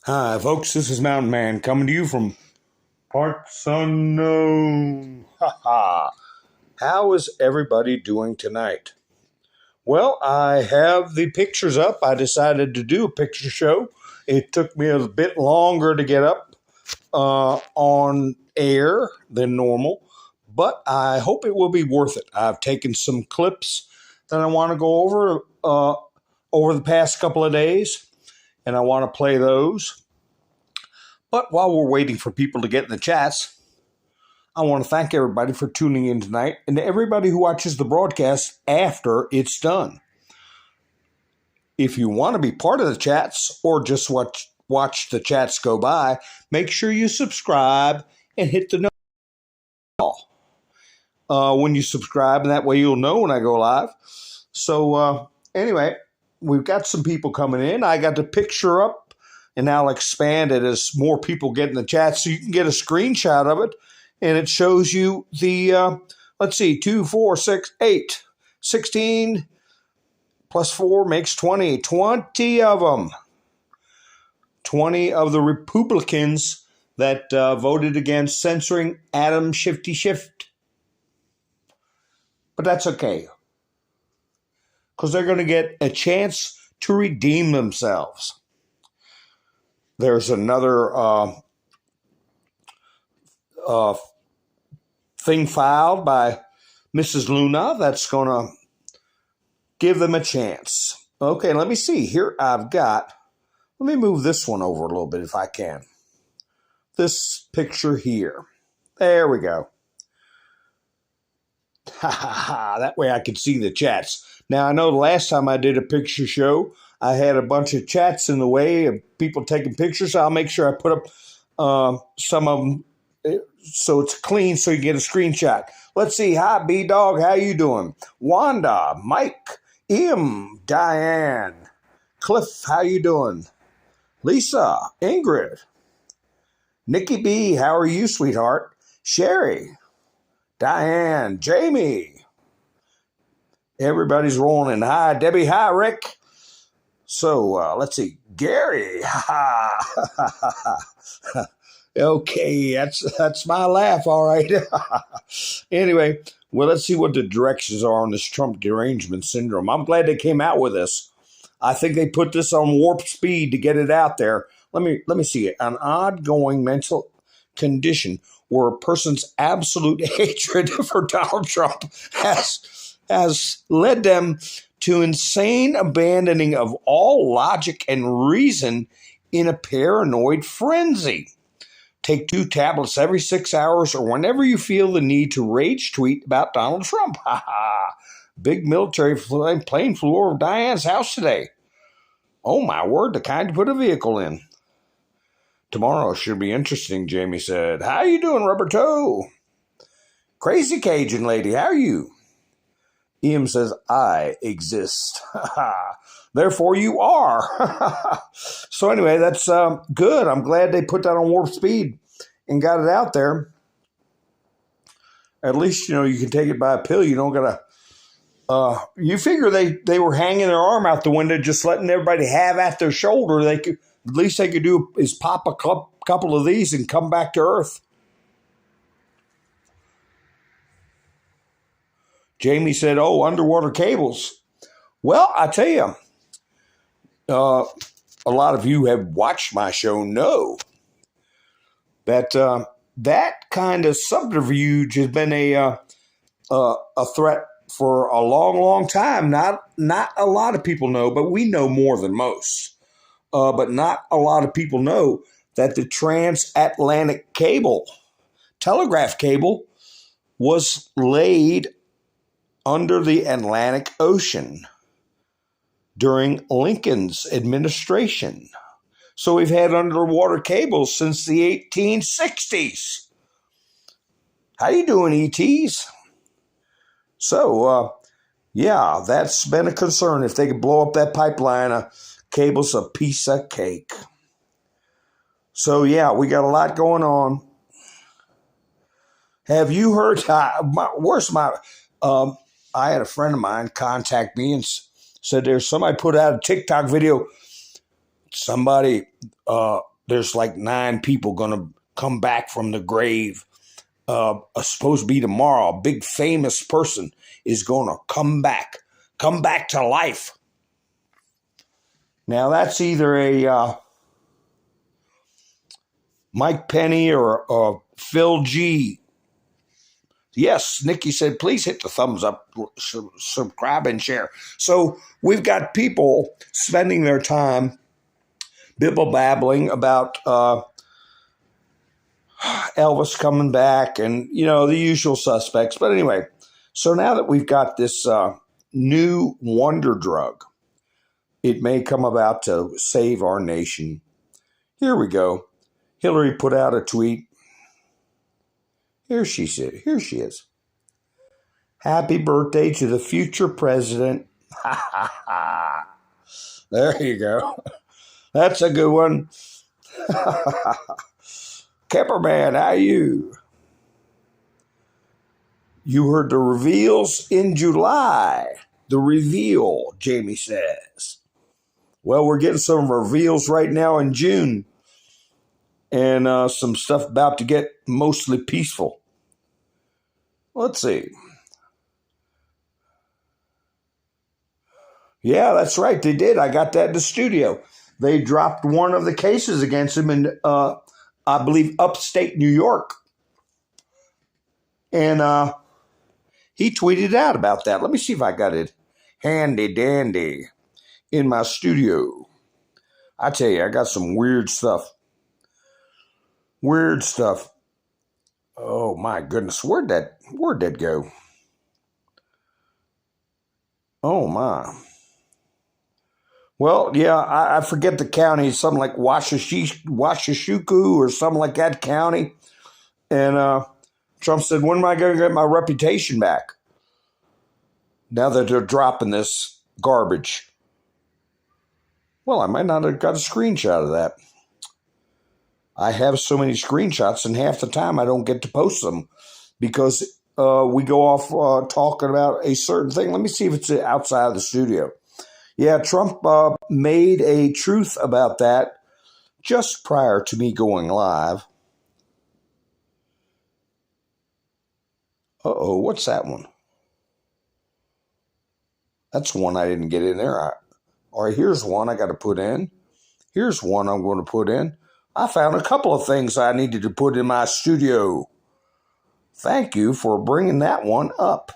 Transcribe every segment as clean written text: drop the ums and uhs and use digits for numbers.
Hi, folks. This is Mountain Man coming to you from parts unknown. Ha ha. How is everybody doing tonight? Well, I have the pictures up. I decided to do a picture show. It took me a bit longer to get up on air than normal, but I hope it will be worth it. I've taken some clips that I want to go over the past couple of days, and I want to play those. But while we're waiting for people to get in the chats, I want to thank everybody for tuning in tonight and to everybody who watches the broadcast after it's done. If you want to be part of the chats or just watch the chats go by, make sure you subscribe and hit the bell when you subscribe, and that way you'll know when I go live. So anyway, we've got some people coming in. I got the picture up. And I'll expand it as more people get in the chat so you can get a screenshot of it. And it shows you the, 2, 4, 6, 8, 16 plus 4 makes 20. 20 of them. 20 of the Republicans that voted against censoring Adam Shifty Shift. But that's okay. Because they're going to get a chance to redeem themselves. There's another thing filed by Mrs. Luna that's going to give them a chance. Okay, let me see. Here let me move this one over a little bit if I can. This picture here. There we go. Ha ha ha. That way I can see the chats. Now, I know the last time I did a picture show, I had a bunch of chats in the way of people taking pictures. I'll make sure I put up some of them so it's clean so you get a screenshot. Let's see. Hi, B-Dog. How you doing? Wanda, Mike, Im, Diane, Cliff, how you doing? Lisa, Ingrid, Nikki B, how are you, sweetheart? Sherry, Diane, Jamie. Everybody's rolling in. Hi, Debbie. Hi, Rick. So let's see, Gary. Okay, that's my laugh. All right. Anyway, well, let's see what the directions are on this Trump derangement syndrome. I'm glad they came out with this. I think they put this on warp speed to get it out there. Let me see it. An ongoing mental condition where a person's absolute hatred for Donald Trump has led them to insane abandoning of all logic and reason in a paranoid frenzy. Take 2 tablets every 6 hours or whenever you feel the need to rage tweet about Donald Trump. Ha ha. Big military plane flew over Diane's house today. Oh my word, the kind to put a vehicle in. Tomorrow should be interesting, Jamie said. How you doing, Rubber Toe? Crazy Cajun lady, how are you? Ian says, I exist. Therefore, you are. So anyway, that's good. I'm glad they put that on warp speed and got it out there. At least, you can take it by a pill. You don't got to. You figure they were hanging their arm out the window, just letting everybody have at their shoulder. At least they could do is pop a couple of these and come back to Earth. Jamie said, oh, underwater cables. Well, I tell you, a lot of you have watched my show know that that kind of subterfuge has been a threat for a long, long time. Not a lot of people know, but we know more than most. But not a lot of people know that the transatlantic cable, telegraph cable, was laid under the Atlantic Ocean during Lincoln's administration. So we've had underwater cables since the 1860s. How you doing, ETs? So, yeah, that's been a concern. If they could blow up that pipeline, a cable's a piece of cake. So, yeah, we got a lot going on. Have you heard? I had a friend of mine contact me and said there's somebody put out a TikTok video. Somebody there's like 9 people going to come back from the grave. Supposed to be tomorrow. A big famous person is going to come back to life. Now that's either a Mike Penny or Phil G. Yes, Nikki said, please hit the thumbs up, subscribe, and share. So we've got people spending their time bibble-babbling about Elvis coming back and, the usual suspects. But anyway, so now that we've got this new wonder drug, it may come about to save our nation. Here we go. Hillary put out a tweet. Here she is. Happy birthday to the future president. There you go. That's a good one. Kepperman, how are you? You heard the reveals in July. The reveal, Jamie says. Well, we're getting some reveals right now in June. And some stuff about to get mostly peaceful. Let's see. Yeah, that's right. They did. I got that in the studio. They dropped one of the cases against him in, I believe, upstate New York. And he tweeted out about that. Let me see if I got it handy dandy in my studio. I tell you, I got some weird stuff. Weird stuff. Oh my goodness, where'd that go? Oh my. Well, yeah, I forget the county, something like Washishuku or something like that county. And Trump said, when am I going to get my reputation back? Now that they're dropping this garbage. Well, I might not have got a screenshot of that. I have so many screenshots, and half the time I don't get to post them because we go off talking about a certain thing. Let me see if it's outside of the studio. Yeah, Trump made a truth about that just prior to me going live. Uh-oh, what's that one? That's one I didn't get in there. All right, here's one I got to put in. Here's one I'm going to put in. I found a couple of things I needed to put in my studio. Thank you for bringing that one up.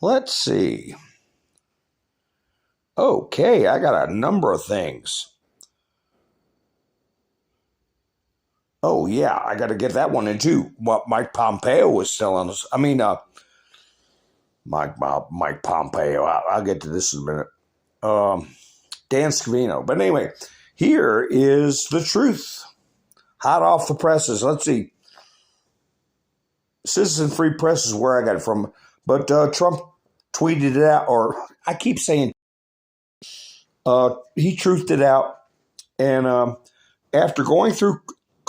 Let's see. Okay, I got a number of things. Oh, yeah, I got to get that one in too. What Mike Pompeo was telling us. Mike Pompeo. I'll get to this in a minute. Dan Scavino. But anyway, here is the truth. Hot off the presses. Let's see. Citizen Free Press is where I got it from. But Trump tweeted it out, or I keep saying he truthed it out. And after going through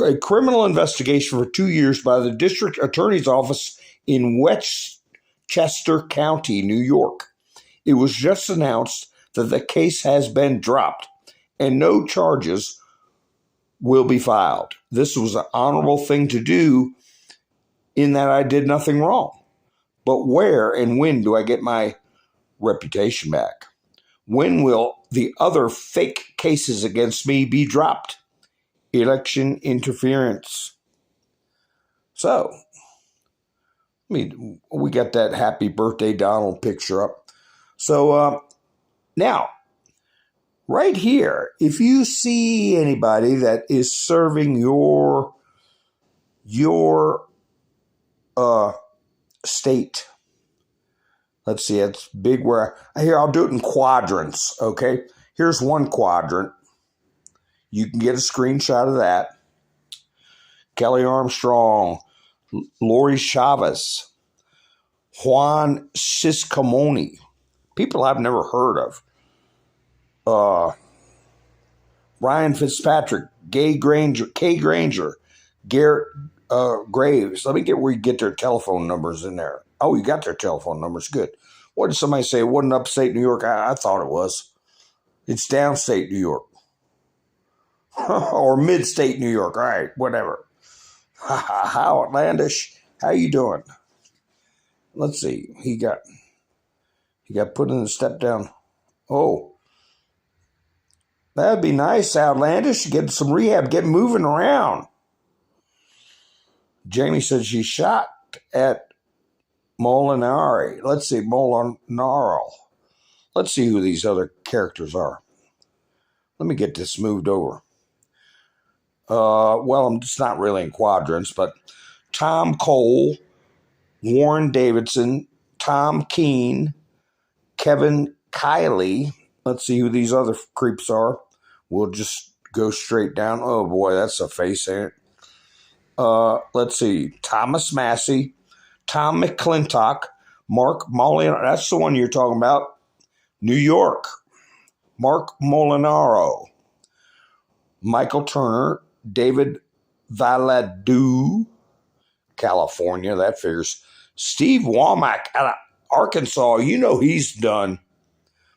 a criminal investigation for 2 years by the district attorney's office in Westchester County, New York, it was just announced that the case has been dropped and no charges will be filed. This was an honorable thing to do in that I did nothing wrong. But where and when do I get my reputation back? When will the other fake cases against me be dropped? Election interference. So, we got that happy birthday Donald picture up. So, now, right here, if you see anybody that is serving your state, let's see, it's big where, here, I'll do it in quadrants, okay? Here's one quadrant. You can get a screenshot of that. Kelly Armstrong, Lori Chavez, Juan Ciscomoni, people I've never heard of. Ryan Fitzpatrick, Kay Granger, Garrett Graves. Let me get where you get their telephone numbers in there. Oh, you got their telephone numbers. Good. What did somebody say? It wasn't upstate New York. I thought it was. It's downstate New York. or mid-state New York. All right, whatever. How outlandish. How you doing? Let's see. He got put in the step down. Oh, that'd be nice, outlandish. Get some rehab. Get moving around. Jamie said she shot at Molinari. Let's see, Molinaro. Let's see who these other characters are. Let me get this moved over. Well, it's not really in quadrants, but Tom Cole, Warren Davidson, Tom Keene, Kevin Kiley. Let's see who these other creeps are. We'll just go straight down. Oh boy, that's a face, ain't it? Let's see. Thomas Massey, Tom McClintock, Mark Molinaro. That's the one you're talking about. New York. Mark Molinaro. Michael Turner, David Valadu, California. That figures. Steve Womack out of Arkansas. You know he's done.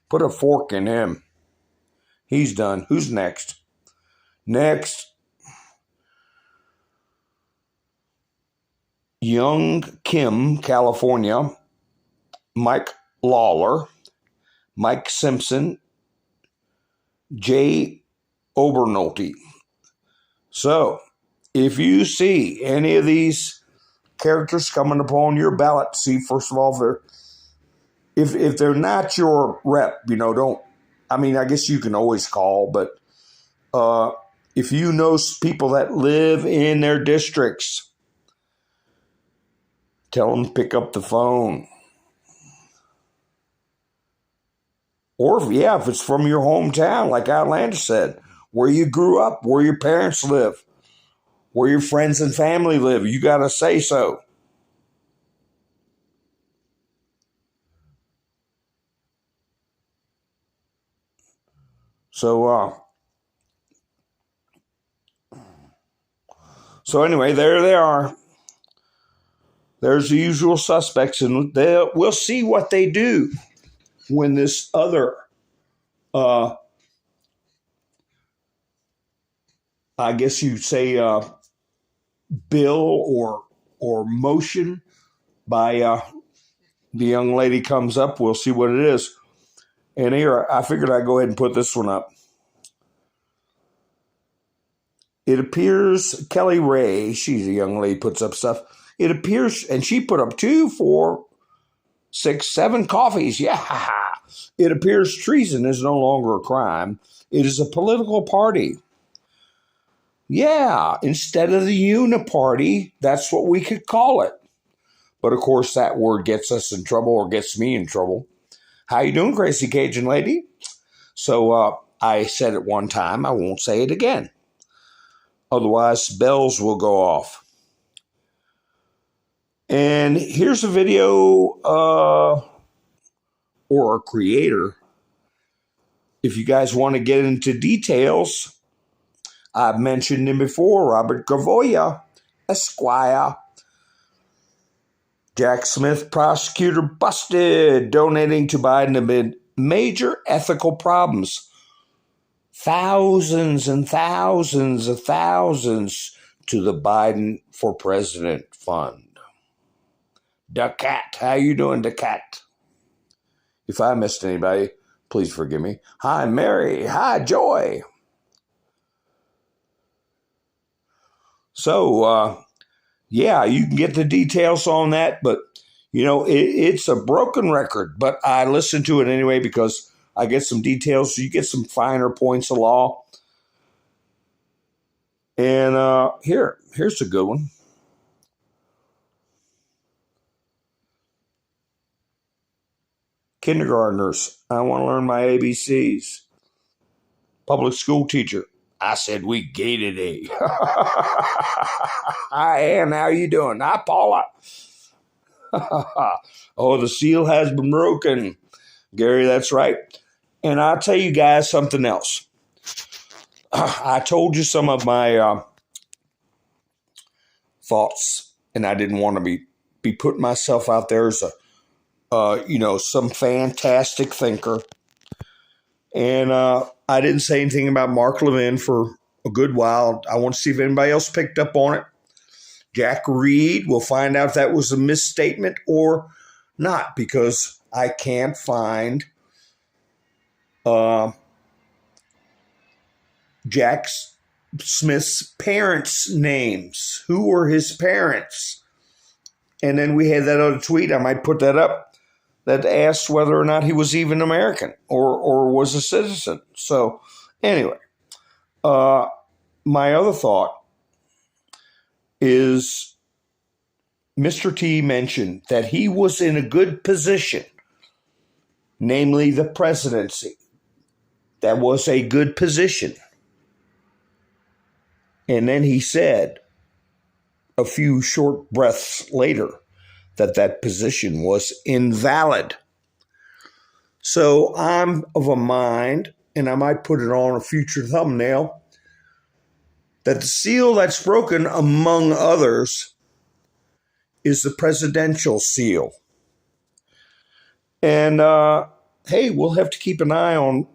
Put a fork in him. He's done. Who's next? Next. Young Kim, California. Mike Lawler. Mike Simpson. Jay Obernolte. So, if you see any of these characters coming upon your ballot, see, first of all, if they're not your rep, don't, I guess you can always call, but if you know people that live in their districts, tell them to pick up the phone. Or, if it's from your hometown, like Outlander said, where you grew up, where your parents live, where your friends and family live, you got to say so. So anyway, there they are. There's the usual suspects, and we'll see what they do when this other, I guess you'd say, bill or motion by the young lady comes up. We'll see what it is. And here, I figured I'd go ahead and put this one up. It appears Kelly Ray, she's a young lady, puts up stuff. It appears, and she put up 2, 4, 6, 7 coffees. Yeah. It appears treason is no longer a crime. It is a political party. Yeah, instead of the uniparty, that's what we could call it. But of course, that word gets us in trouble or gets me in trouble. How you doing, Crazy Cajun lady? So I said it one time. I won't say it again. Otherwise, bells will go off. And here's a video or a creator. If you guys want to get into details, I've mentioned him before, Robert Gavoya, Esquire. Jack Smith, prosecutor, busted, donating to Biden amid major ethical problems. Thousands and thousands of thousands to the Biden for President Fund. The Cat, how you doing, the Cat? If I missed anybody, please forgive me. Hi, Mary. Hi, Joy. So, you can get the details on that, but, it's a broken record, but I listen to it anyway because I get some details, so you get some finer points of law. And here's a good one. Kindergartners, I want to learn my ABCs. Public school teacher, I said we gated it. Hi, Ann, how you doing? Hi, Paula. Oh, the seal has been broken. Gary, that's right. And I'll tell you guys something else. I told you some of my thoughts, and I didn't want to be putting myself out there as some fantastic thinker. And I didn't say anything about Mark Levin for a good while. I want to see if anybody else picked up on it. Jack Reed, we'll find out if that was a misstatement or not, because I can't find Jack Smith's parents' names. Who were his parents? And then we had that other tweet, I might put that up, that asked whether or not he was even American or was a citizen. So anyway, my other thought is Mr. T mentioned that he was in a good position, namely the presidency. That was a good position. And then he said a few short breaths later that that position was invalid. So I'm of a mind, and I might put it on a future thumbnail, that the seal that's broken, among others, is the presidential seal. And hey, we'll have to keep an eye on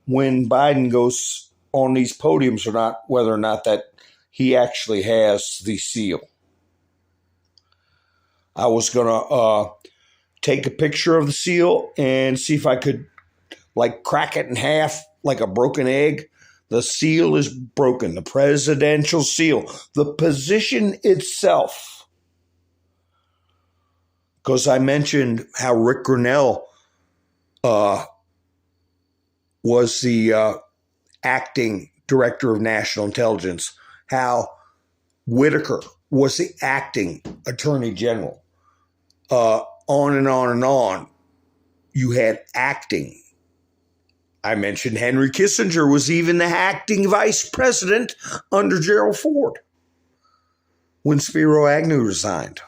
when Biden goes on these podiums or not, whether or not that he actually has the seal. I was going to take a picture of the seal and see if I could like crack it in half like a broken egg. The seal is broken, the presidential seal, the position itself. Because I mentioned how Rick Grinnell was the acting director of national intelligence, how Whitaker was the acting attorney general. On and on and on. You had acting. I mentioned Henry Kissinger was even the acting vice president under Gerald Ford when Spiro Agnew resigned.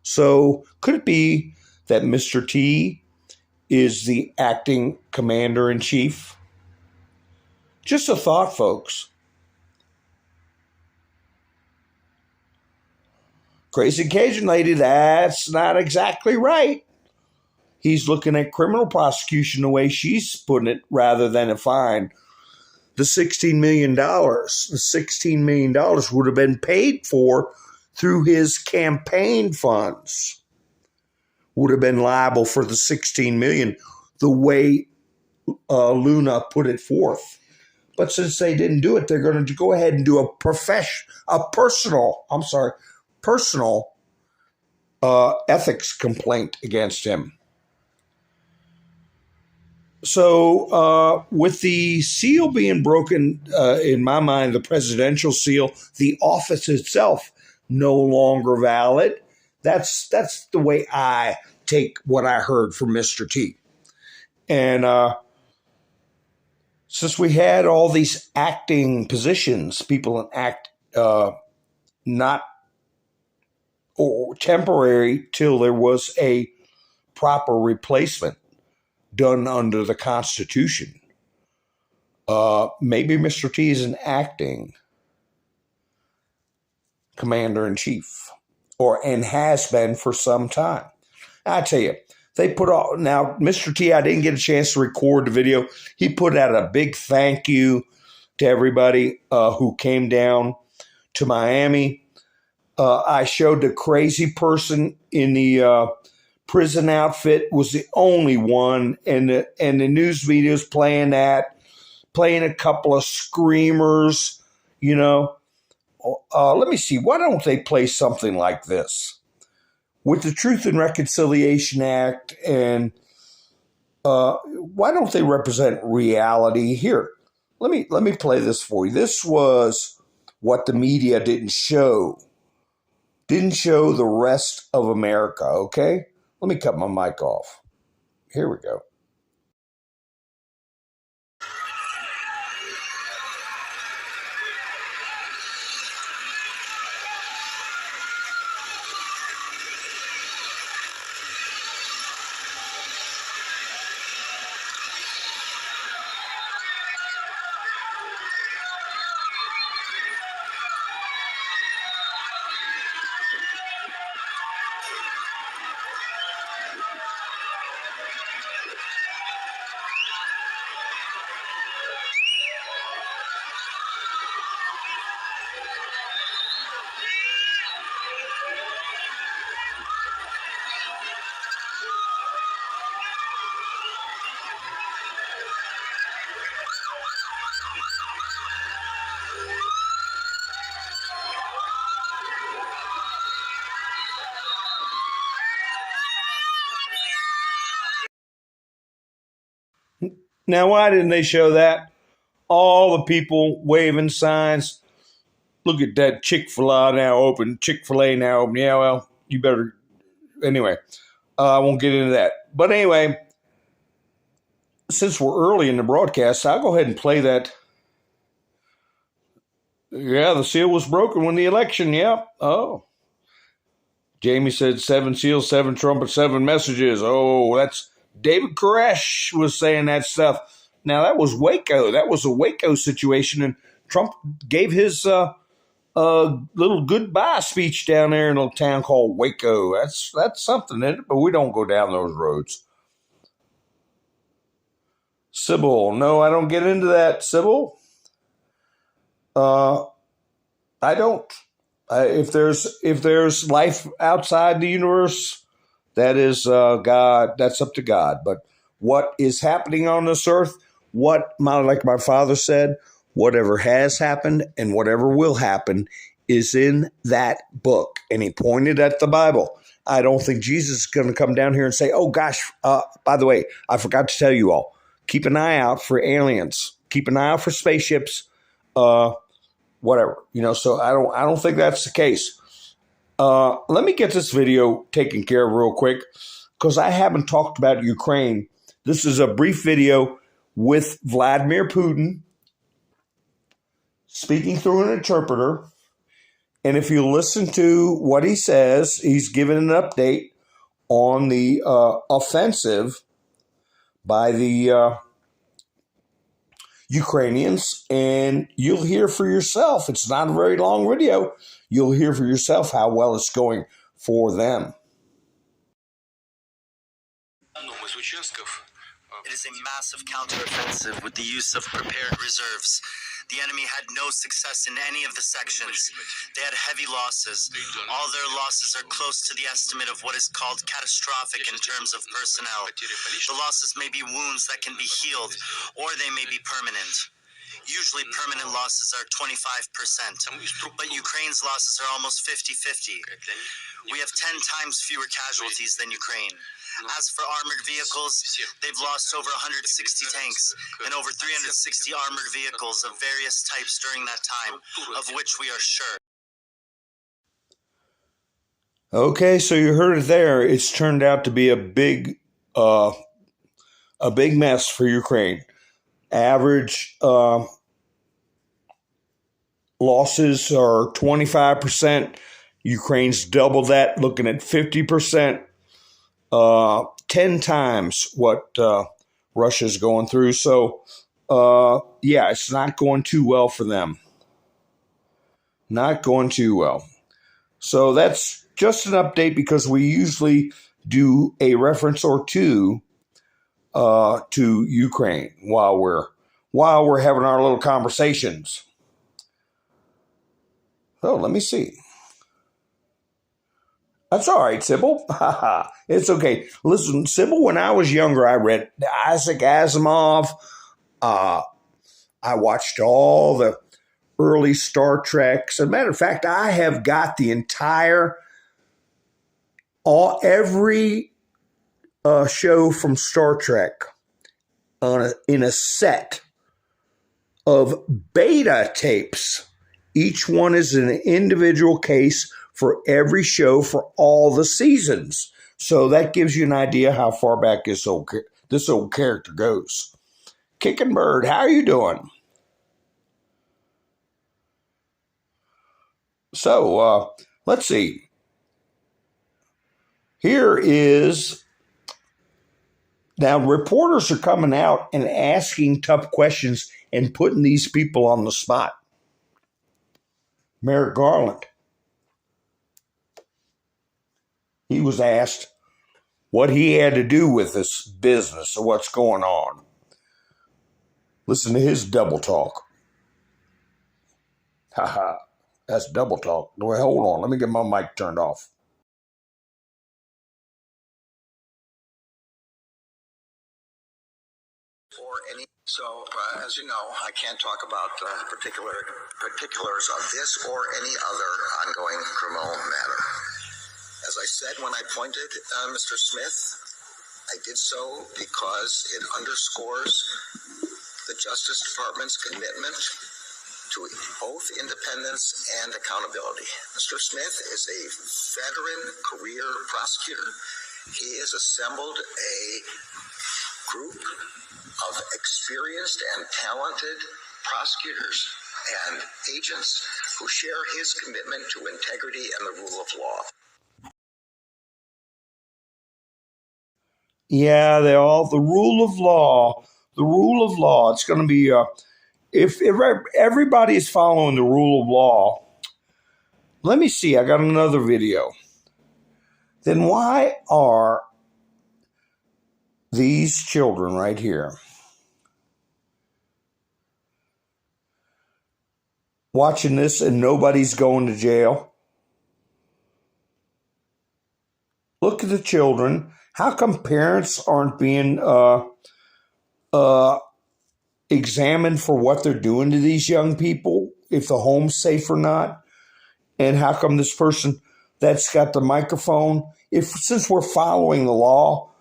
So could it be that Mr. T is the acting commander-in-chief? Just a thought, folks. Crazy Cajun lady, that's not exactly right. He's looking at criminal prosecution the way she's putting it rather than a fine. The $16 million would have been paid for through his campaign funds. Would have been liable for the $16 million the way Luna put it forth. But since they didn't do it, they're going to go ahead and do a personal ethics complaint against him. So with the seal being broken, in my mind, the presidential seal, the office itself no longer valid. That's the way I take what I heard from Mr. T. And since we had all these acting positions, people in act not or temporary till there was a proper replacement done under the Constitution. Maybe Mr. T is an acting commander-in-chief, and has been for some time. I tell you, they put all now. Mr. T, I didn't get a chance to record the video. He put out a big thank you to everybody who came down to Miami. I showed the crazy person in the prison outfit was the only one, and the news videos playing a couple of screamers, you know. Let me see. Why don't they play something like this? With the Truth and Reconciliation Act, and why don't they represent reality here? Let me play this for you. This was what the media didn't show. Didn't show the rest of America, okay? Let me cut my mic off. Here we go. Now, why didn't they show that? All the people waving signs. Look at that Chick-fil-A now open. Chick-fil-A now open. Yeah, well, you better. Anyway, I won't get into that. But anyway, since we're early in the broadcast, I'll go ahead and play that. Yeah, the seal was broken when the election. Yeah. Oh. Jamie said 7 seals, 7 trumpets, 7 messages. Oh, that's David Koresh was saying that stuff. Now, that was Waco. That was a Waco situation, and Trump gave his little goodbye speech down there in a little town called Waco. That's something, isn't it? But we don't go down those roads. Sybil, no, I don't get into that. Sybil, I don't. If there's life outside the universe, that is God. That's up to God. But what is happening on this earth? Like my father said, whatever has happened and whatever will happen is in that book. And he pointed at the Bible. I don't think Jesus is going to come down here and say, "Oh gosh, by the way, I forgot to tell you all. Keep an eye out for aliens. Keep an eye out for spaceships." Whatever, so I don't think that's the case. Let me get this video taken care of real quick because I haven't talked about Ukraine. This is a brief video with Vladimir Putin speaking through an interpreter. And if you listen to what he says, he's given an update on the offensive by the Ukrainians, and you'll hear for yourself. It's not a very long video. You'll hear for yourself how well it's going for them. It is a massive counteroffensive with the use of prepared reserves. The enemy had no success in any of the sections. They had heavy losses. All their losses are close to the estimate of what is called catastrophic in terms of personnel. The losses may be wounds that can be healed, or they may be permanent. Usually permanent losses are 25%, but Ukraine's losses are almost 50-50. We have 10 times fewer casualties than Ukraine. As for armored vehicles, they've lost over 160 tanks and over 360 armored vehicles of various types during that time, of which we are sure. Okay, so you heard it there. It's turned out to be a big mess for Ukraine. Average losses are 25%. Ukraine's double that, looking at 50%. 10 times what Russia's going through. So, yeah, it's not going too well for them. Not going too well. So that's just an update because we usually do a reference or two to Ukraine while we're having our little conversations. So let me see. That's all right, Sybil. It's okay. Listen, Sybil, when I was younger, I read Isaac Asimov. I watched all the early Star Treks. As a matter of fact, I have got the every show from Star Trek in a set of beta tapes. Each one is an individual case for every show for all the seasons. So that gives you an idea how far back this old character goes. Kicking Bird, how are you doing? So, let's see. Here is, now reporters are coming out and asking tough questions and putting these people on the spot. Merrick Garland, he was asked what he had to do with this business or what's going on. Listen to his double talk. Haha, that's double talk. Well, hold on, let me get my mic turned off. As you know, I can't talk about particulars of this or any other ongoing criminal matter. As I said when I appointed Mr. Smith, I did so because it underscores the Justice Department's commitment to both independence and accountability. Mr. Smith is a veteran career prosecutor. He has assembled a group of experienced and talented prosecutors and agents who share his commitment to integrity and the rule of law. Yeah, they're all the rule of law. The rule of law. It's going to be if everybody is following the rule of law. Let me see. I got another video. Then why are these children right here watching this and nobody's going to jail? Look at the children. How come parents aren't being examined for what they're doing to these young people, if the home's safe or not? And how come this person that's got the microphone, since we're following the law,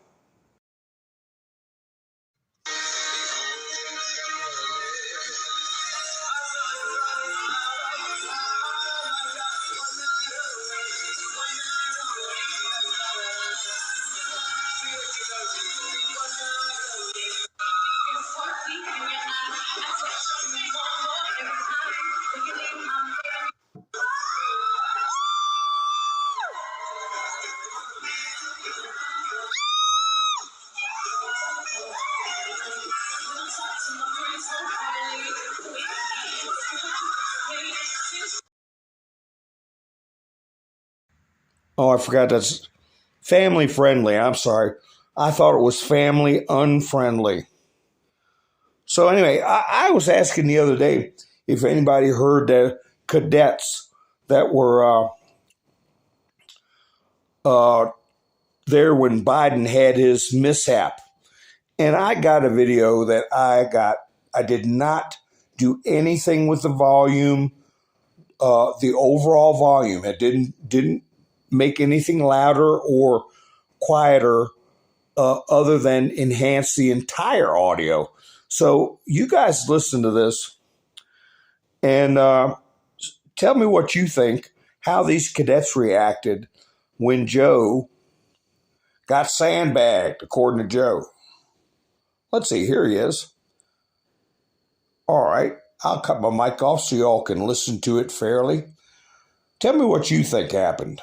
oh, I forgot that's family friendly. I'm sorry. I thought it was family unfriendly. So anyway, I was asking the other day if anybody heard the cadets that were there when Biden had his mishap. And I got a video that I did not do anything with the volume, the overall volume. It didn't make anything louder or quieter other than enhance the entire audio. So you guys listen to this and tell me what you think, how these cadets reacted when Joe got sandbagged, according to Joe. Let's see, here he is. All right, I'll cut my mic off so y'all can listen to it fairly. Tell me what you think happened.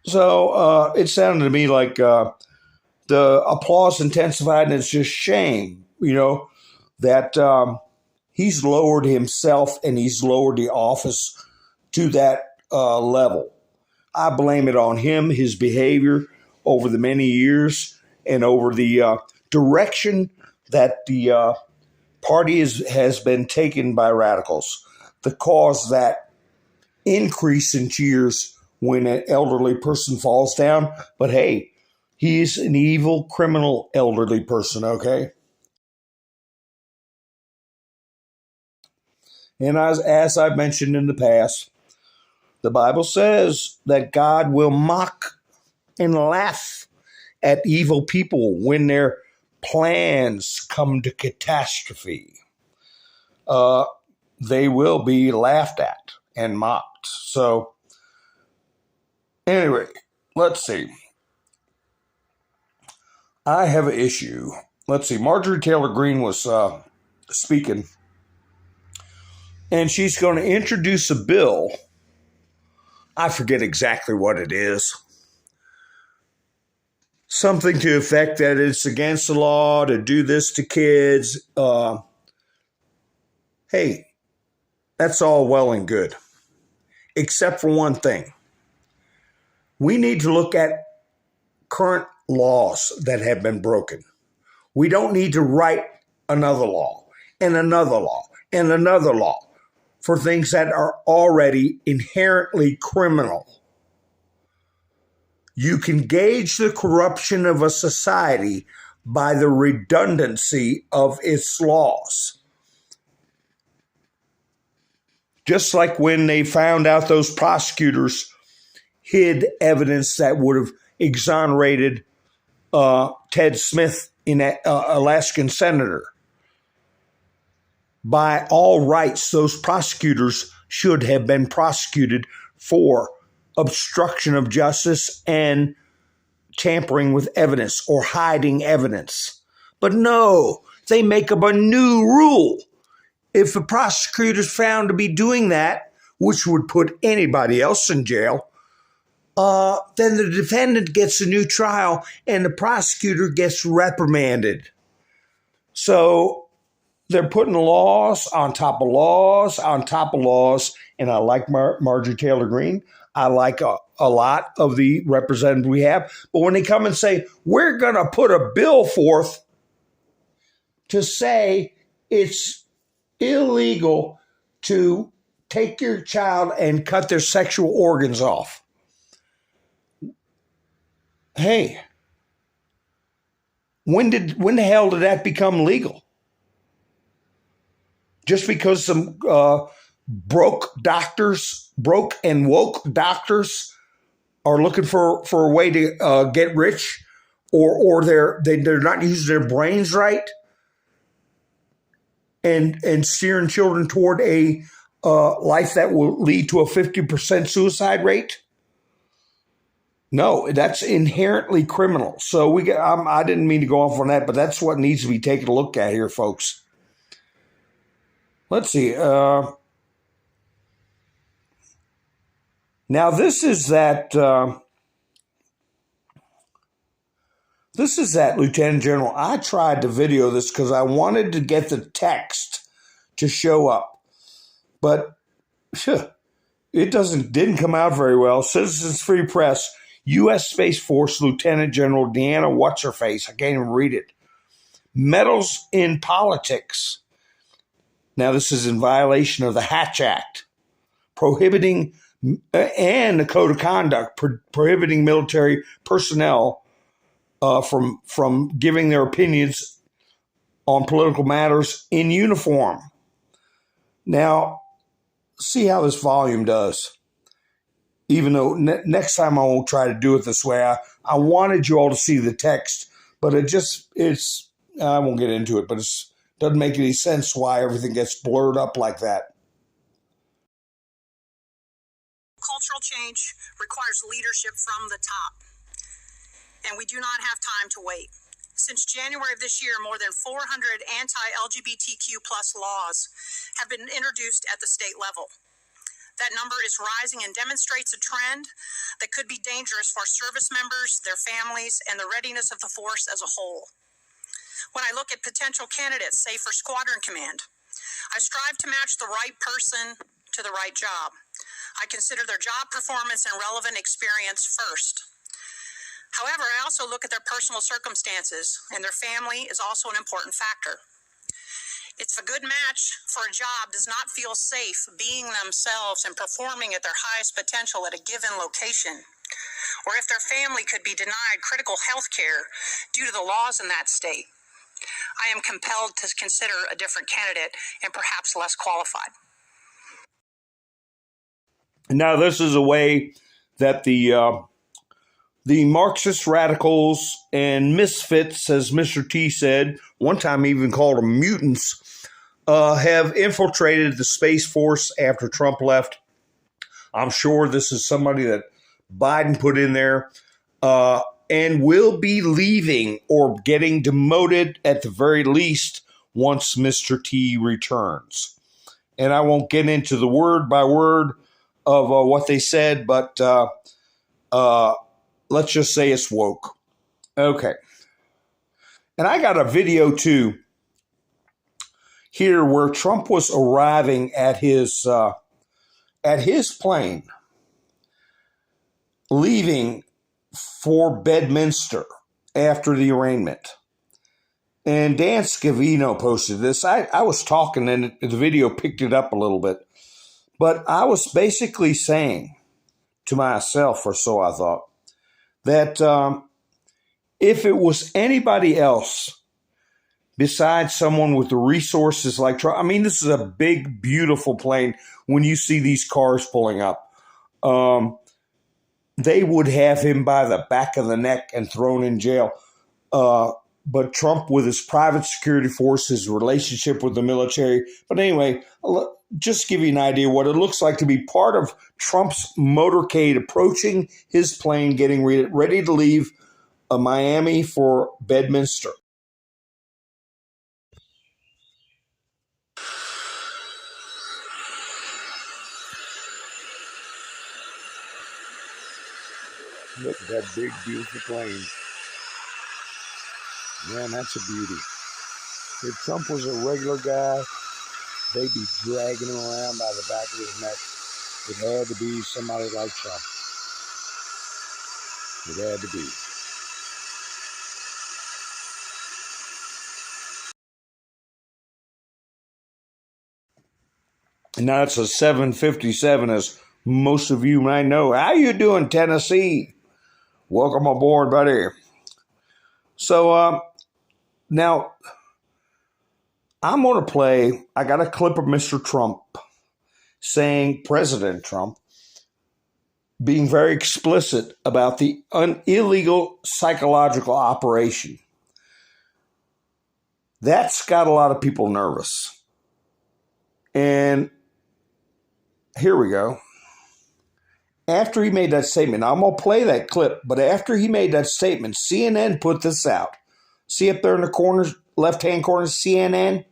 So it sounded to me like the applause intensified, and it's just shame, that he's lowered himself and he's lowered the office to that level. I blame it on him, his behavior over the many years, and over the direction that the party has been taken by radicals that caused that increase in cheers when an elderly person falls down. But hey, he's an evil, criminal, elderly person, okay? And as I've mentioned in the past, the Bible says that God will mock and laugh at evil people when their plans come to catastrophe. They will be laughed at and mocked. So, anyway, let's see. I have an issue. Let's see. Marjorie Taylor Greene was speaking, and she's going to introduce a bill. I forget exactly what it is. Something to the effect that it's against the law to do this to kids. Hey, That's all well and good, except for one thing. We need to look at current laws that have been broken. We don't need to write another law and another law and another law for things that are already inherently criminal. You can gauge the corruption of a society by the redundancy of its laws. Just like when they found out those prosecutors hid evidence that would have exonerated Ted Smith, an Alaskan senator. By all rights, those prosecutors should have been prosecuted for obstruction of justice and tampering with evidence or hiding evidence. But no, they make up a new rule. If the prosecutor's found to be doing that, which would put anybody else in jail, then the defendant gets a new trial and the prosecutor gets reprimanded. So they're putting laws on top of laws on top of laws. And I like Marjorie Taylor Greene. I like a lot of the representatives we have. But when they come and say, we're going to put a bill forth to say it's illegal to take your child and cut their sexual organs off. Hey, when the hell did that become legal? Just because some broke and woke doctors are looking for a way to get rich, or they're not using their brains right, and steering children toward a life that will lead to a 50% suicide rate? No, that's inherently criminal. So I didn't mean to go off on that, but that's what needs to be taken a look at here, folks. Let's see. Now this is that Lieutenant General. I tried to video this because I wanted to get the text to show up, but it didn't come out very well. Citizens Free Press, U.S. Space Force Lieutenant General Deanna What's-Her-Face, I can't even read it, meddles in politics. Now, this is in violation of the Hatch Act, prohibiting, and the Code of Conduct, prohibiting military personnel from giving their opinions on political matters in uniform. Now, see how this volume does. Even though next time I won't try to do it this way. I wanted you all to see the text, but I won't get into it, but it doesn't make any sense why everything gets blurred up like that. Cultural change requires leadership from the top, and we do not have time to wait. Since January of this year, more than 400 anti-LGBTQ+ laws have been introduced at the state level. That number is rising and demonstrates a trend that could be dangerous for service members, their families, and the readiness of the force as a whole. When I look at potential candidates, say for Squadron Command, I strive to match the right person to the right job. I consider their job performance and relevant experience first. However, I also look at their personal circumstances, and their family is also an important factor. If a good match for a job does not feel safe being themselves and performing at their highest potential at a given location, or if their family could be denied critical health care due to the laws in that state, I am compelled to consider a different candidate and perhaps less qualified. Now, this is a way that the Marxist radicals and misfits, as Mr. T said, one time he even called them mutants, have infiltrated the Space Force after Trump left. I'm sure this is somebody that Biden put in there and will be leaving or getting demoted at the very least once Mr. T returns. And I won't get into the word by word of what they said, but let's just say it's woke. Okay. And I got a video too. here where Trump was arriving at his plane, leaving for Bedminster after the arraignment. And Dan Scavino posted this. I was talking and the video picked it up a little bit. But I was basically saying to myself, or so I thought, that if it was anybody else besides someone with the resources like Trump, I mean, this is a big, beautiful plane when you see these cars pulling up. They would have him by the back of the neck and thrown in jail. But Trump, with his private security force, his relationship with the military. But anyway, just give you an idea what it looks like to be part of Trump's motorcade approaching his plane, getting ready to leave Miami for Bedminster. Look at that big, beautiful plane. Man, that's a beauty. If Trump was a regular guy, they'd be dragging him around by the back of his neck. It had to be somebody like Trump. It had to be. And now it's a 757, as most of you might know. How you doing, Tennessee? Welcome aboard, buddy. So now I'm going to play, I got a clip of Mr. Trump saying, President Trump, being very explicit about the illegal psychological operation. That's got a lot of people nervous. And here we go. After he made that statement, I'm going to play that clip, but after he made that statement, CNN put this out. See up there in the corner, left-hand corner, CNN?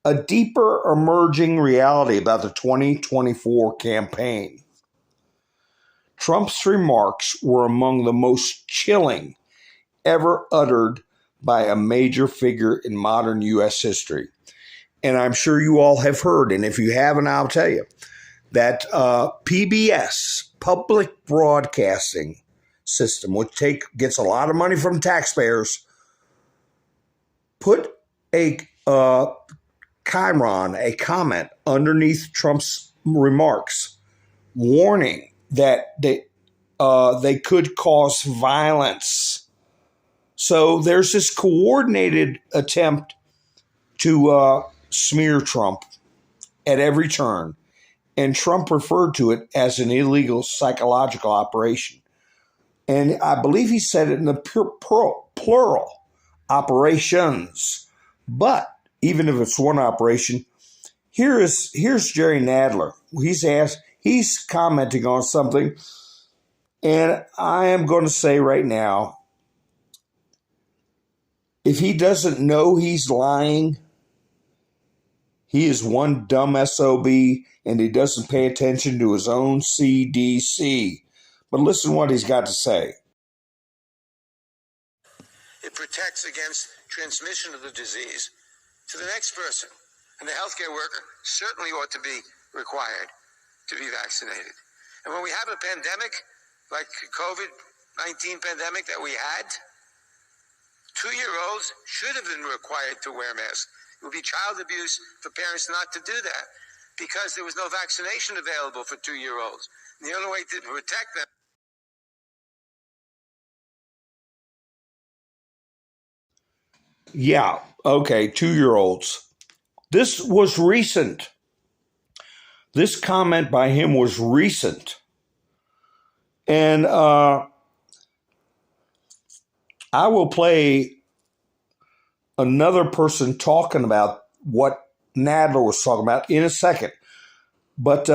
A deeper emerging reality about the 2024 campaign. Trump's remarks were among the most chilling ever uttered by a major figure in modern U.S. history. And I'm sure you all have heard, and if you haven't, I'll tell you, that PBS, Public Broadcasting System, which gets a lot of money from taxpayers, put a chyron, a comment underneath Trump's remarks, warning that they could cause violence. So there's this coordinated attempt to smear Trump at every turn. And Trump referred to it as an illegal psychological operation. And I believe he said it in the plural, operations. But even if it's one operation, here's Jerry Nadler. He's commenting on something. And I am going to say right now, if he doesn't know he's lying, he is one dumb SOB, and he doesn't pay attention to his own CDC. But listen to what he's got to say. It protects against transmission of the disease to the next person. And the healthcare worker certainly ought to be required to be vaccinated. And when we have a pandemic, like COVID-19 pandemic that we had, 2-year-olds should have been required to wear masks. It would be child abuse for parents not to do that because there was no vaccination available for 2-year-olds. And the only way to protect them. Yeah, okay, 2-year-olds. This was recent. This comment by him was recent. And I will play another person talking about what Nadler was talking about in a second. But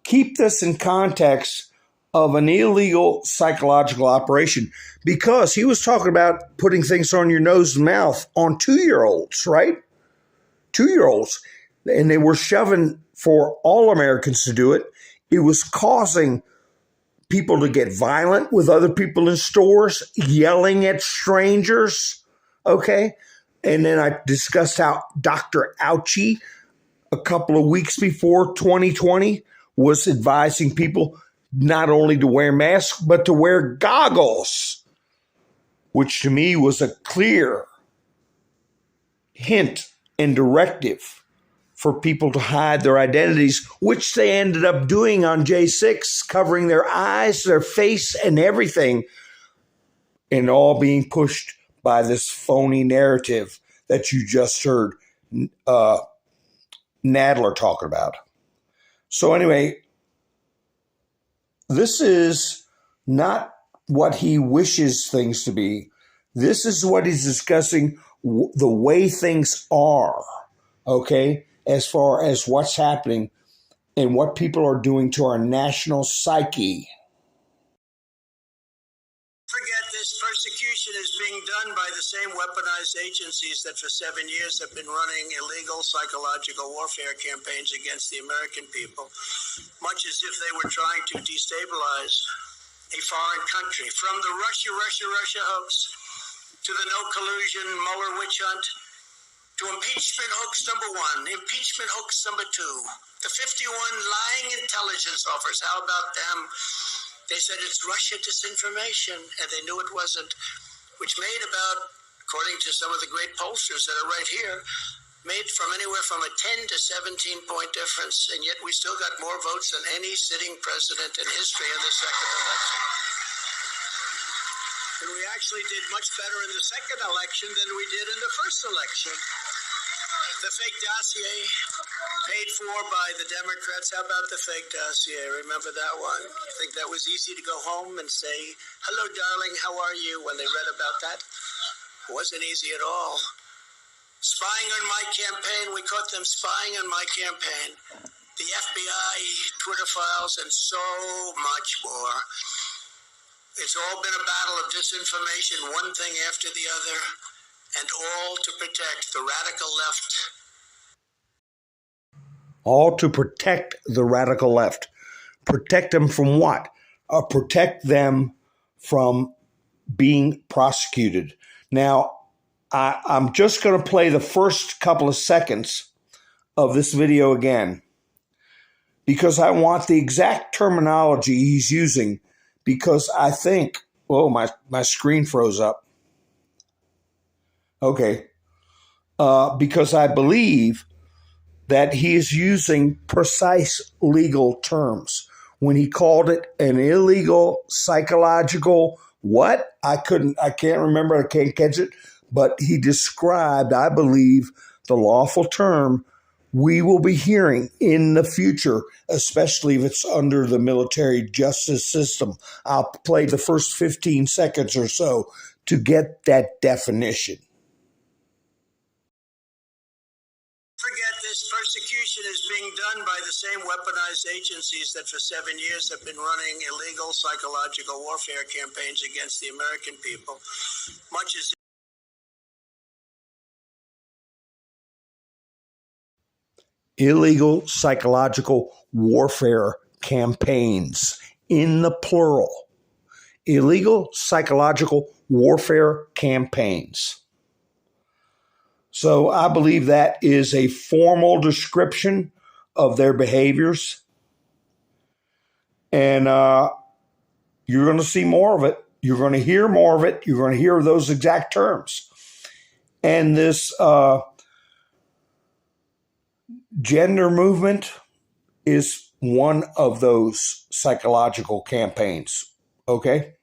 keep this in context of an illegal psychological operation, because he was talking about putting things on your nose and mouth on 2-year-olds, right? 2-year-olds. And they were shoving for all Americans to do it. It was causing people to get violent with other people in stores, yelling at strangers, okay? And then I discussed how Dr. Auchi, a couple of weeks before 2020, was advising people not only to wear masks, but to wear goggles, which to me was a clear hint and directive for people to hide their identities, which they ended up doing on J6, covering their eyes, their face, and everything, and all being pushed by this phony narrative that you just heard Nadler talking about. So anyway, this is not what he wishes things to be. This is what he's discussing, the way things are, okay, as far as what's happening and what people are doing to our national psyche. Forget this persecution is being done by the same weaponized agencies that for 7 years have been running illegal psychological warfare campaigns against the American people, much as if they were trying to destabilize a foreign country. From the Russia hoax to the no collusion Mueller witch hunt to impeachment hoax number 1, impeachment hoax number 2, the 51 lying intelligence offers. How about them? They said it's Russia disinformation, and they knew it wasn't, which made about, according to some of the great pollsters that are right here, made from anywhere from a 10 to 17-point difference, and yet we still got more votes than any sitting president in history in the second election. And we actually did much better in the second election than we did in the first election. The fake dossier paid for by the Democrats. How about the fake dossier? Remember that one? I think that was easy to go home and say, hello, darling, how are you, when they read about that? It wasn't easy at all. Spying on my campaign, we caught them spying on my campaign. The FBI, Twitter files, and so much more. It's all been a battle of disinformation, one thing after the other, and all to protect the radical left. All to protect the radical left. Protect them from what? Protect them from being prosecuted. Now, I'm just going to play the first couple of seconds of this video again because I want the exact terminology he's using, because I think, oh, my screen froze up. Okay. Because I believe that he is using precise legal terms. When he called it an illegal psychological what? I can't remember, I can't catch it, but he described, I believe, the lawful term we will be hearing in the future, especially if it's under the military justice system. I'll play the first 15 seconds or so to get that definition. Forget this persecution is being done by the same weaponized agencies that for 7 years have been running illegal psychological warfare campaigns against the American people, much as illegal psychological warfare campaigns, in the plural. Illegal psychological warfare campaigns. So I believe that is a formal description of their behaviors. And you're going to see more of it. You're going to hear more of it. You're going to hear those exact terms. And this gender movement is one of those psychological campaigns. Okay?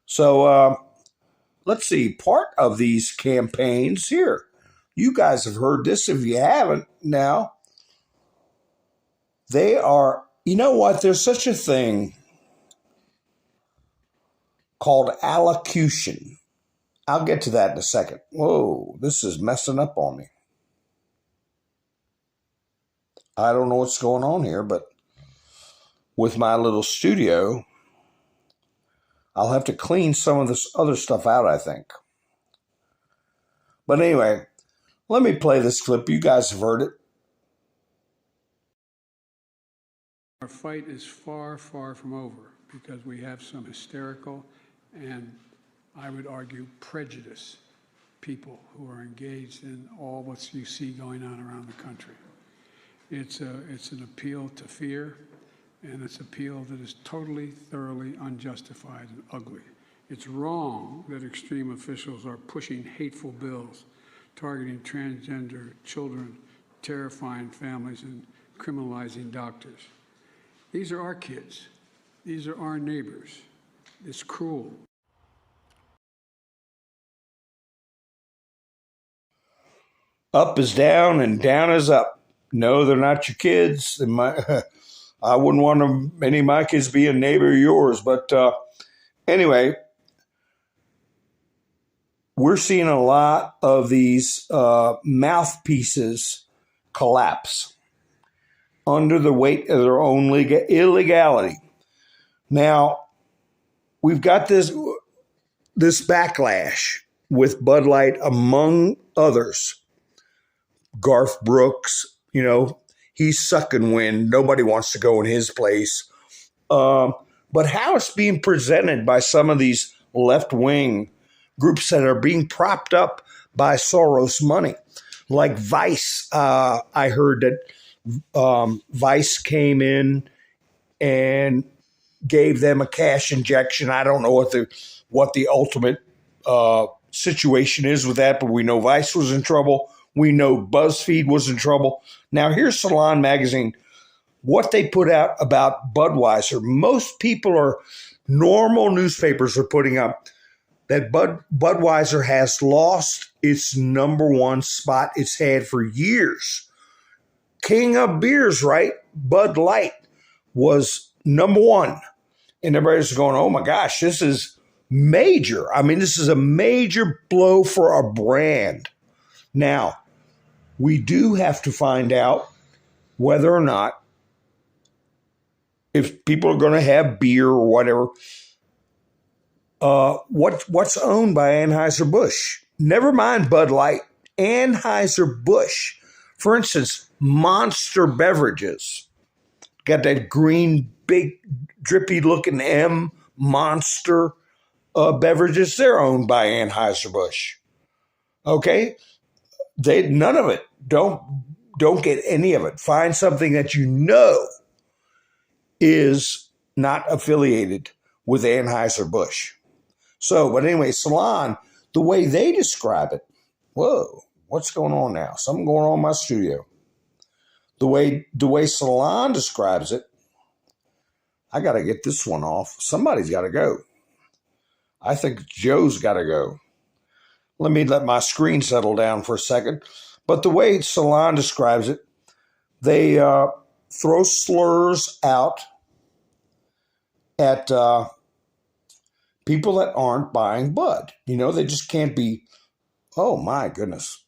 So let's see. Part of these campaigns here. You guys have heard this. If you haven't now, they are, you know what? There's such a thing called allocution. I'll get to that in a second. Whoa, this is messing up on me. I don't know what's going on here, but with my little studio, I'll have to clean some of this other stuff out, I think. But anyway, let me play this clip. You guys have heard it. Our fight is far, far from over because we have some hysterical and I would argue, prejudice people who are engaged in all what you see going on around the country. It's an appeal to fear, and it's an appeal that is totally, thoroughly unjustified and ugly. It's wrong that extreme officials are pushing hateful bills, targeting transgender children, terrifying families, and criminalizing doctors. These are our kids. These are our neighbors. It's cruel. Up is down and down is up. No, they're not your kids. I wouldn't want any of my kids be a neighbor of yours. But anyway, we're seeing a lot of these mouthpieces collapse under the weight of their own illegality. Now, we've got this backlash with Bud Light, among others. Garth Brooks, he's sucking wind. Nobody wants to go in his place. But how it's being presented by some of these left-wing groups that are being propped up by Soros money, like Vice. I heard that Vice came in and gave them a cash injection. I don't know what the ultimate situation is with that, but we know Vice was in trouble. We know BuzzFeed was in trouble. Now, here's Salon Magazine. What they put out about Budweiser. Most normal newspapers are putting up that Budweiser has lost its number one spot it's had for years. King of beers, right? Bud Light was number one. And everybody's going, oh my gosh, this is major. I mean, this is a major blow for a brand. Now, we do have to find out whether or not, if people are going to have beer or whatever, what's owned by Anheuser-Busch. Never mind Bud Light. Anheuser-Busch. For instance, Monster Beverages. Got that green, big, drippy-looking M, Monster Beverages. They're owned by Anheuser-Busch. Okay? None of it. Don't get any of it. Find something that you know is not affiliated with Anheuser-Busch. So, but anyway, Salon, the way they describe it, whoa, what's going on now? Something going on in my studio. The way Salon describes it, I got to get this one off. Somebody's got to go. I think Joe's got to go. Let me let my screen settle down for a second. But the way Salon describes it, they throw slurs out at people that aren't buying Bud. They just can't be, oh my goodness.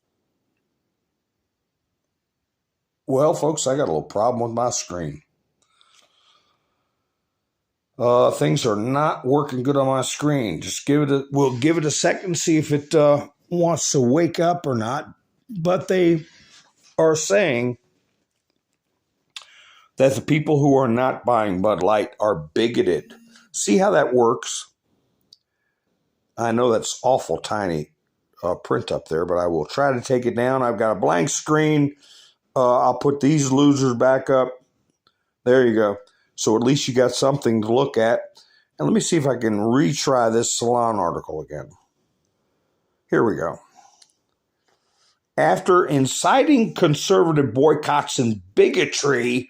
Well, folks, I got a little problem with my screen. Things are not working good on my screen. We'll give it a second, see if it wants to wake up or not. But they are saying that the people who are not buying Bud Light are bigoted. See how that works? I know that's awful tiny print up there, but I will try to take it down. I've got a blank screen. I'll put these losers back up. There you go. So at least you got something to look at. And let me see if I can retry this Salon article again. Here we go. After inciting conservative boycotts and bigotry,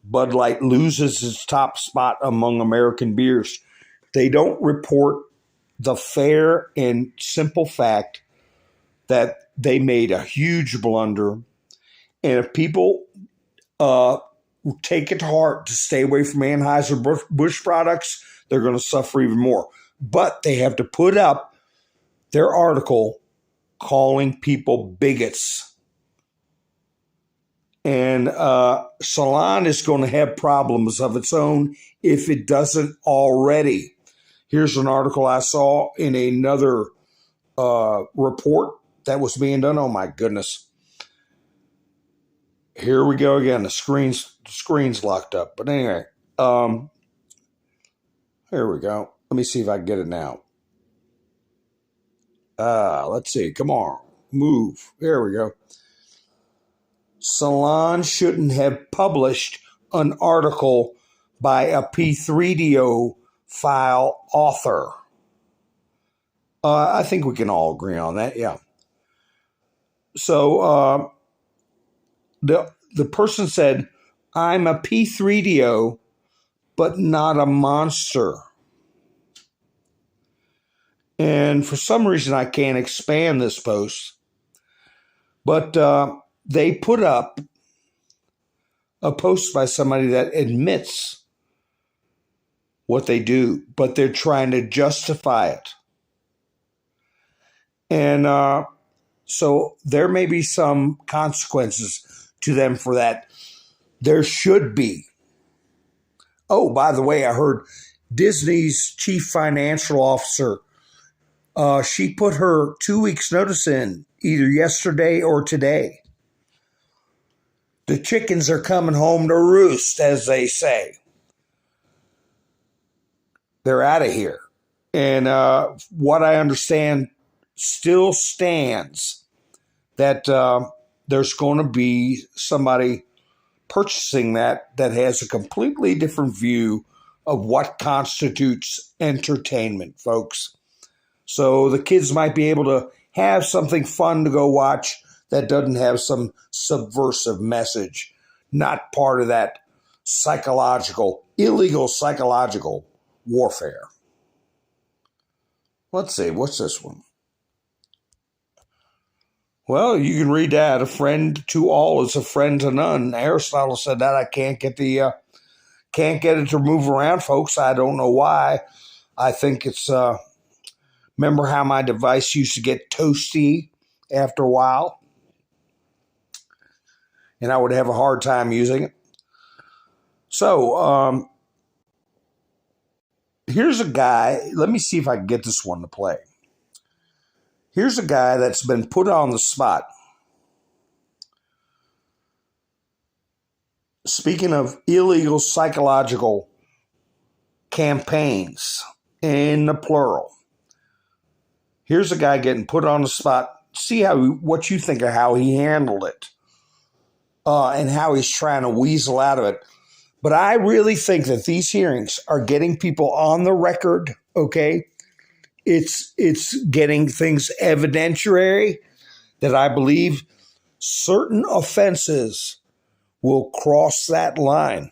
Bud Light loses its top spot among American beers. They don't report the fair and simple fact that they made a huge blunder. And if people take it to heart to stay away from Anheuser-Busch products, they're going to suffer even more. But they have to put up their article calling people bigots. And Salon is going to have problems of its own if it doesn't already. Here's an article I saw in another report that was being done. Oh, my goodness. Here we go again. The screen's locked up. But anyway, here we go. Let me see if I can get it now. Let's see. Come on. Move. There we go. Salon shouldn't have published an article by a P3DO file author. I think we can all agree on that. Yeah. So the person said, I'm a P3DO, but not a monster. And for some reason, I can't expand this post. But they put up a post by somebody that admits what they do, but they're trying to justify it. And so there may be some consequences to them for that. There should be. Oh, by the way, I heard Disney's chief financial officer, she put her 2 weeks notice in either yesterday or today. The chickens are coming home to roost, as they say. They're out of here. And what I understand still stands that there's going to be somebody purchasing that has a completely different view of what constitutes entertainment, folks. So the kids might be able to have something fun to go watch that doesn't have some subversive message, not part of that illegal psychological warfare. Let's see, what's this one? Well, you can read that. A friend to all is a friend to none. Aristotle said that. I can't get it to move around, folks. I don't know why. I think it's remember how my device used to get toasty after a while? And I would have a hard time using it. So, here's a guy. Let me see if I can get this one to play. Here's a guy that's been put on the spot. Speaking of illegal psychological campaigns in the plural, here's a guy getting put on the spot. See what you think of how he handled it and how he's trying to weasel out of it. But I really think that these hearings are getting people on the record, okay? It's getting things evidentiary that I believe certain offenses will cross that line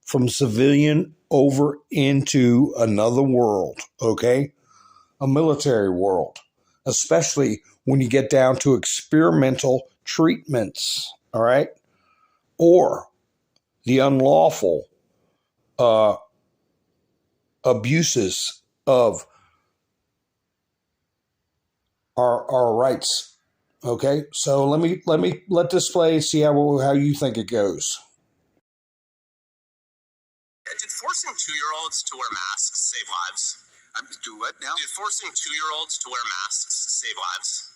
from civilian over into another world, okay? A military world, especially when you get down to experimental treatments, all right? Or the unlawful abuses of our rights. Okay, so let this play. See how you think it goes. Did forcing 2-year-olds to wear masks save lives? Do what now? Did forcing 2-year-olds to wear masks save lives?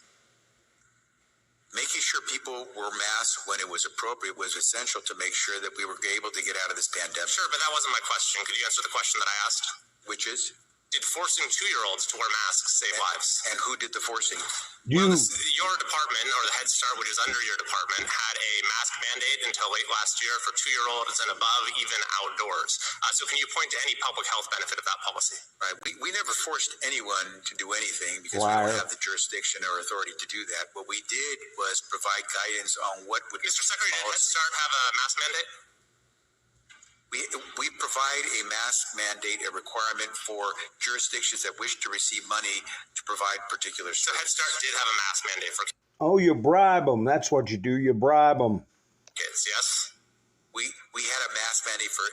Making sure people wore masks when it was appropriate was essential to make sure that we were able to get out of this pandemic. Sure, but that wasn't my question. Could you answer the question that I asked? Which is? Did forcing 2-year-olds to wear masks save lives? And who did the forcing? Well, your department, or the Head Start, which is under your department, had a mask mandate until late last year for 2-year-olds and above, even outdoors. So can you point to any public health benefit of that policy? Right. We never forced anyone to do anything because we don't have the jurisdiction or authority to do that. What we did was provide guidance on what would... Mr. Secretary, did Head Start have a mask mandate? We provide a mask mandate, a requirement for jurisdictions that wish to receive money to provide particular services. So Head Start did have a mask mandate for Oh, you bribe them. That's what you do. You bribe them. kids, yes? We had a mask mandate for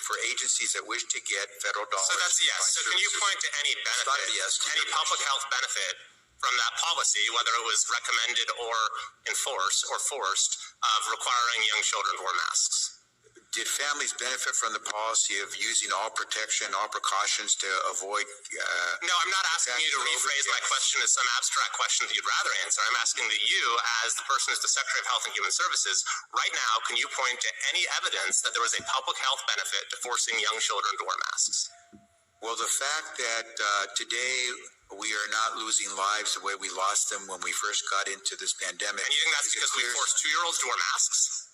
for agencies that wish to get federal dollars. So that's yes. So can you point to any benefit, any public health benefit from that policy, whether it was recommended or enforced or forced, of requiring young children to wear masks? Did families benefit from the policy of using all protection, all precautions to avoid... No, I'm not asking you to rephrase my question as some abstract question that you'd rather answer. I'm asking that you, as the person who's the Secretary of Health and Human Services, right now, can you point to any evidence that there was a public health benefit to forcing young children to wear masks? Well, the fact that today We are not losing lives the way we lost them when we first got into this pandemic. And you think that's because we forced 2-year-olds to wear masks?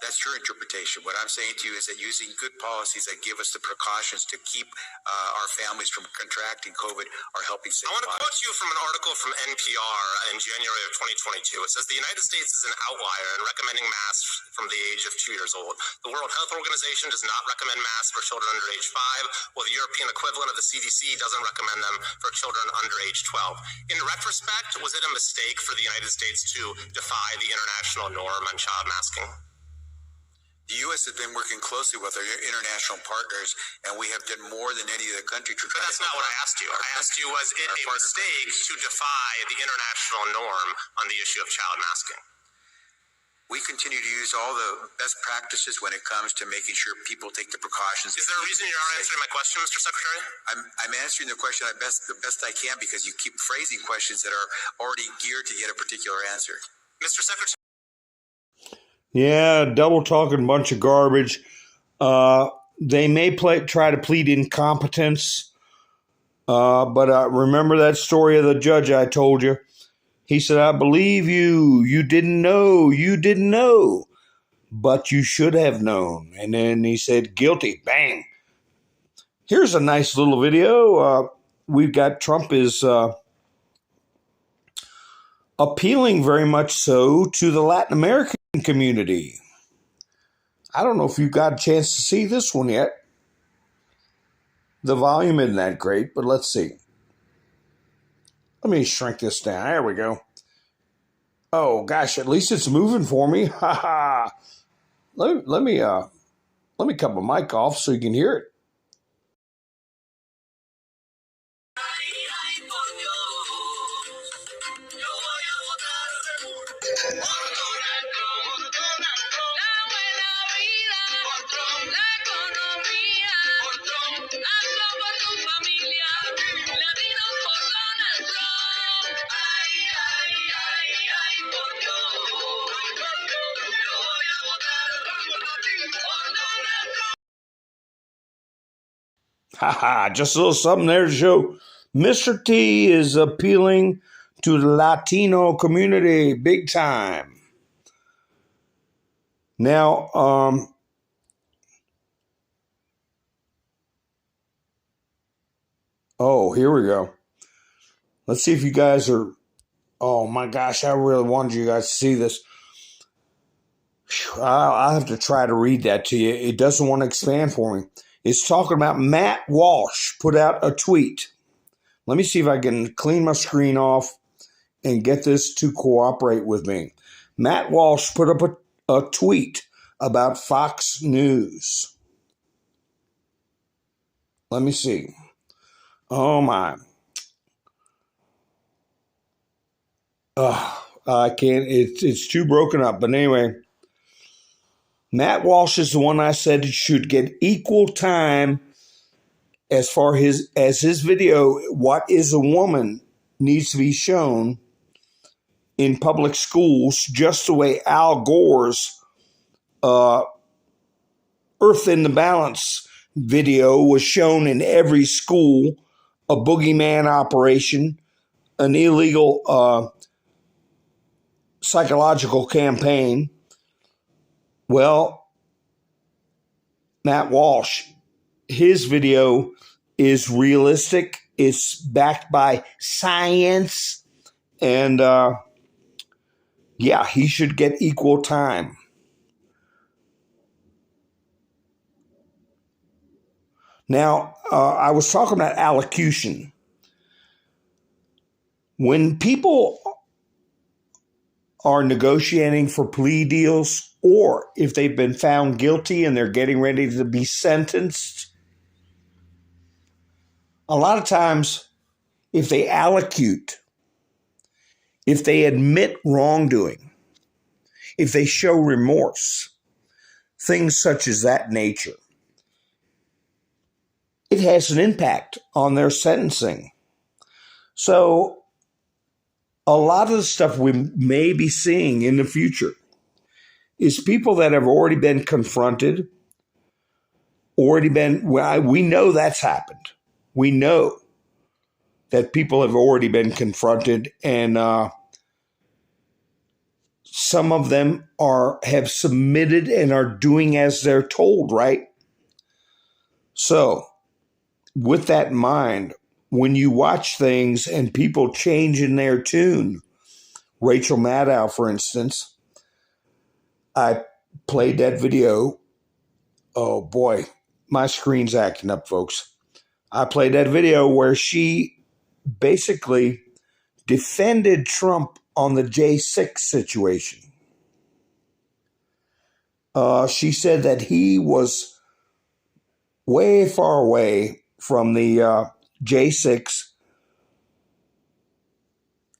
That's your interpretation. What I'm saying to you is that using good policies that give us the precautions to keep our families from contracting COVID are helping save I want to lives. quote you from an article from NPR in January of 2022. It says the United States is an outlier in recommending masks from the age of 2 years old. The World Health Organization does not recommend masks for children under age 5, while the European equivalent of the CDC doesn't recommend them for children under age 12. In retrospect, was it a mistake for the United States to defy the international norm on child masking? The U.S. has been working closely with our international partners, and we have done more than any other country to try But that's to not what I asked you. I asked you, was it a mistake to defy the international norm on the issue of child masking? We continue to use all the best practices when it comes to making sure people take the precautions. Is there a reason you're not answering my question, Mr. Secretary? I'm answering the question the best I can because you keep phrasing questions that are already geared to get a particular answer. Mr. Secretary. Yeah, double talking bunch of garbage. They may try to plead incompetence, but remember that story of the judge I told you? He said, I believe you. You didn't know. You didn't know. But you should have known. And then he said, guilty. Bang. Here's a nice little video. We've got Trump is appealing very much so to the Latin American community. I don't know if you've got a chance to see this one yet. The volume isn't that great, but let's see. Let me shrink this down. There we go. Oh gosh, at least it's moving for me. Ha ha. Let me cut my mic off so you can hear it. Haha, just a little something there to show Mr. T is appealing to the Latino community big time. Now, oh, here we go. Let's see if you guys are, oh my gosh, I really wanted you guys to see this. I'll have to try to read that to you. It doesn't want to expand for me. It's talking about Matt Walsh put out a tweet. Let me see if I can clean my screen off and get this to cooperate with me. Matt Walsh put up a tweet about Fox News. Let me see. Oh my. I can't, it's too broken up. But anyway, Matt Walsh is the one I said should get equal time as far as his video, What is a Woman, needs to be shown in public schools, just the way Al Gore's Earth in the Balance video was shown in every school, a boogeyman operation, an illegal psychological campaign. Well, Matt Walsh, his video is realistic. It's backed by science. And yeah, he should get equal time. Now, I was talking about allocution. When people are negotiating for plea deals, or if they've been found guilty and they're getting ready to be sentenced, a lot of times, if they allocute, if they admit wrongdoing, if they show remorse, things such as that nature, it has an impact on their sentencing. So a lot of the stuff we may be seeing in the future is people that have already been confronted, we know that's happened. We know that people have already been confronted, and some of them have submitted and are doing as they're told, right? So, with that in mind, when you watch things and people change in their tune, Rachel Maddow, for instance, I played that video. Oh boy, my screen's acting up, folks. I played that video where she basically defended Trump on the J6 situation. She said that he was way far away from the J6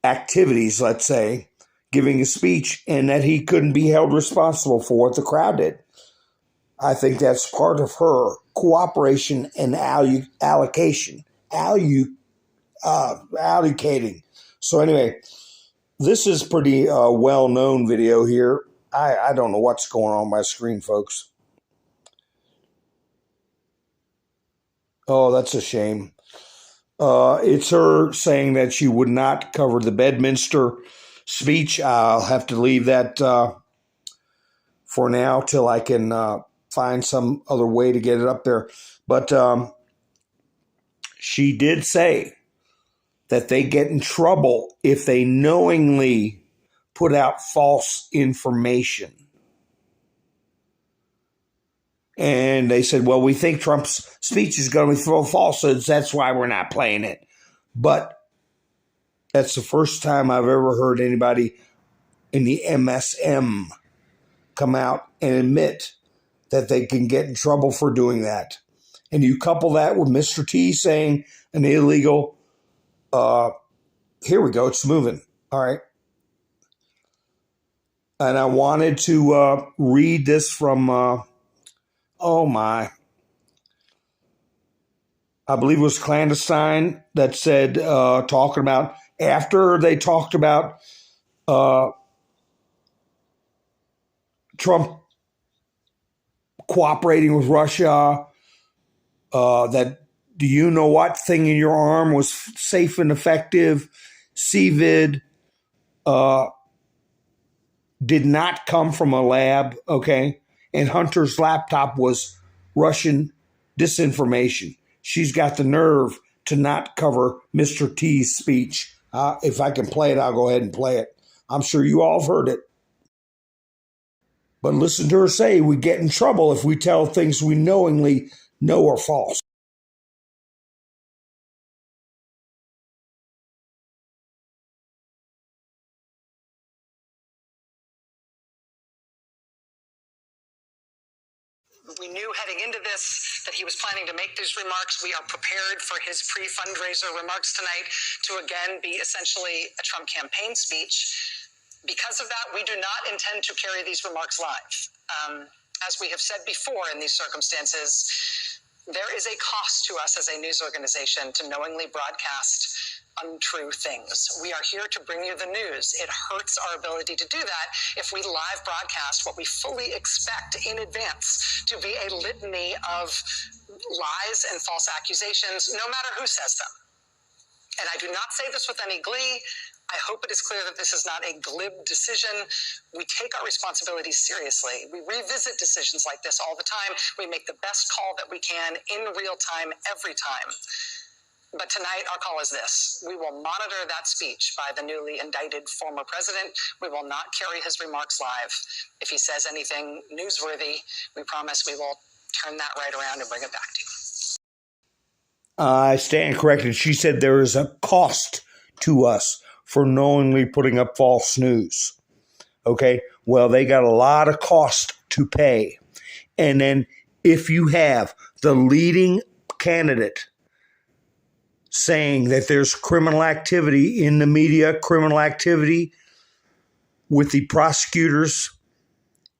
activities, let's say, giving a speech, and that he couldn't be held responsible for what the crowd did. I think that's part of her cooperation and allocating. So anyway, this is pretty well-known video here. I don't know what's going on my screen, folks. Oh, that's a shame. It's her saying that she would not cover the Bedminster speech. I'll have to leave that for now till I can find some other way to get it up there. But she did say that they get in trouble if they knowingly put out false information. And they said, well, we think Trump's speech is going to be full of falsehoods. That's why we're not playing it. But that's the first time I've ever heard anybody in the MSM come out and admit that they can get in trouble for doing that. And you couple that with Mr. T saying an illegal, here we go, it's moving. All right. And I wanted to read this from, I believe it was Clandestine that said, talking about, after they talked about Trump cooperating with Russia, that do you know what thing in your arm was safe and effective? CVID did not come from a lab, okay? And Hunter's laptop was Russian disinformation. She's got the nerve to not cover Mr. T's speech. If I can play it, I'll go ahead and play it. I'm sure you all have heard it. But listen to her say we get in trouble if we tell things we knowingly know are false. We knew heading into this that he was planning to make these remarks. We are prepared for his pre-fundraiser remarks tonight to again be essentially a Trump campaign speech. Because of that, we do not intend to carry these remarks live. As we have said before in these circumstances, there is a cost to us as a news organization to knowingly broadcast untrue things. We are here to bring you the news. It hurts our ability to do that if we live broadcast what we fully expect in advance to be a litany of lies and false accusations, no matter who says them. And I do not say this with any glee. I hope it is clear that this is not a glib decision. We take our responsibilities seriously. We revisit decisions like this all the time. We make the best call that we can in real time, every time. But tonight, our call is this. We will monitor that speech by the newly indicted former president. We will not carry his remarks live. If he says anything newsworthy, we promise we will turn that right around and bring it back to you. I stand corrected. She said there is a cost to us for knowingly putting up false news. Okay? Well, they got a lot of cost to pay. And then if you have the leading candidate saying that there's criminal activity in the media, criminal activity with the prosecutors,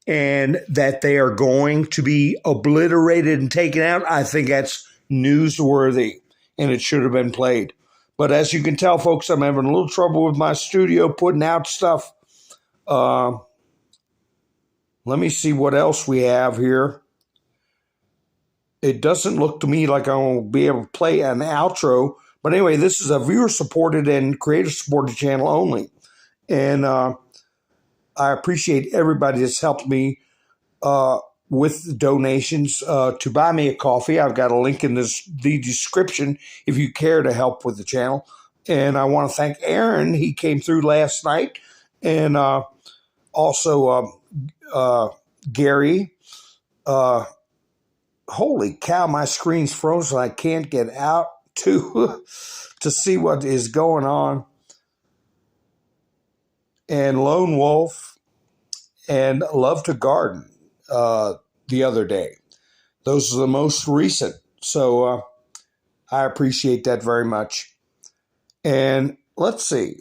and that they are going to be obliterated and taken out, I think that's newsworthy, and it should have been played. But as you can tell, folks, I'm having a little trouble with my studio putting out stuff. Let me see what else we have here. It doesn't look to me like I'm going to be able to play an outro, But anyway, this is a viewer-supported and creator-supported channel only. And I appreciate everybody that's helped me with donations to buy me a coffee. I've got a link in the description if you care to help with the channel. And I want to thank Aaron. He came through last night. And also Gary. Holy cow, my screen's frozen. I can't get out to see what is going on. And Lone Wolf and Love to Garden the other day. Those are the most recent. So I appreciate that very much. And let's see.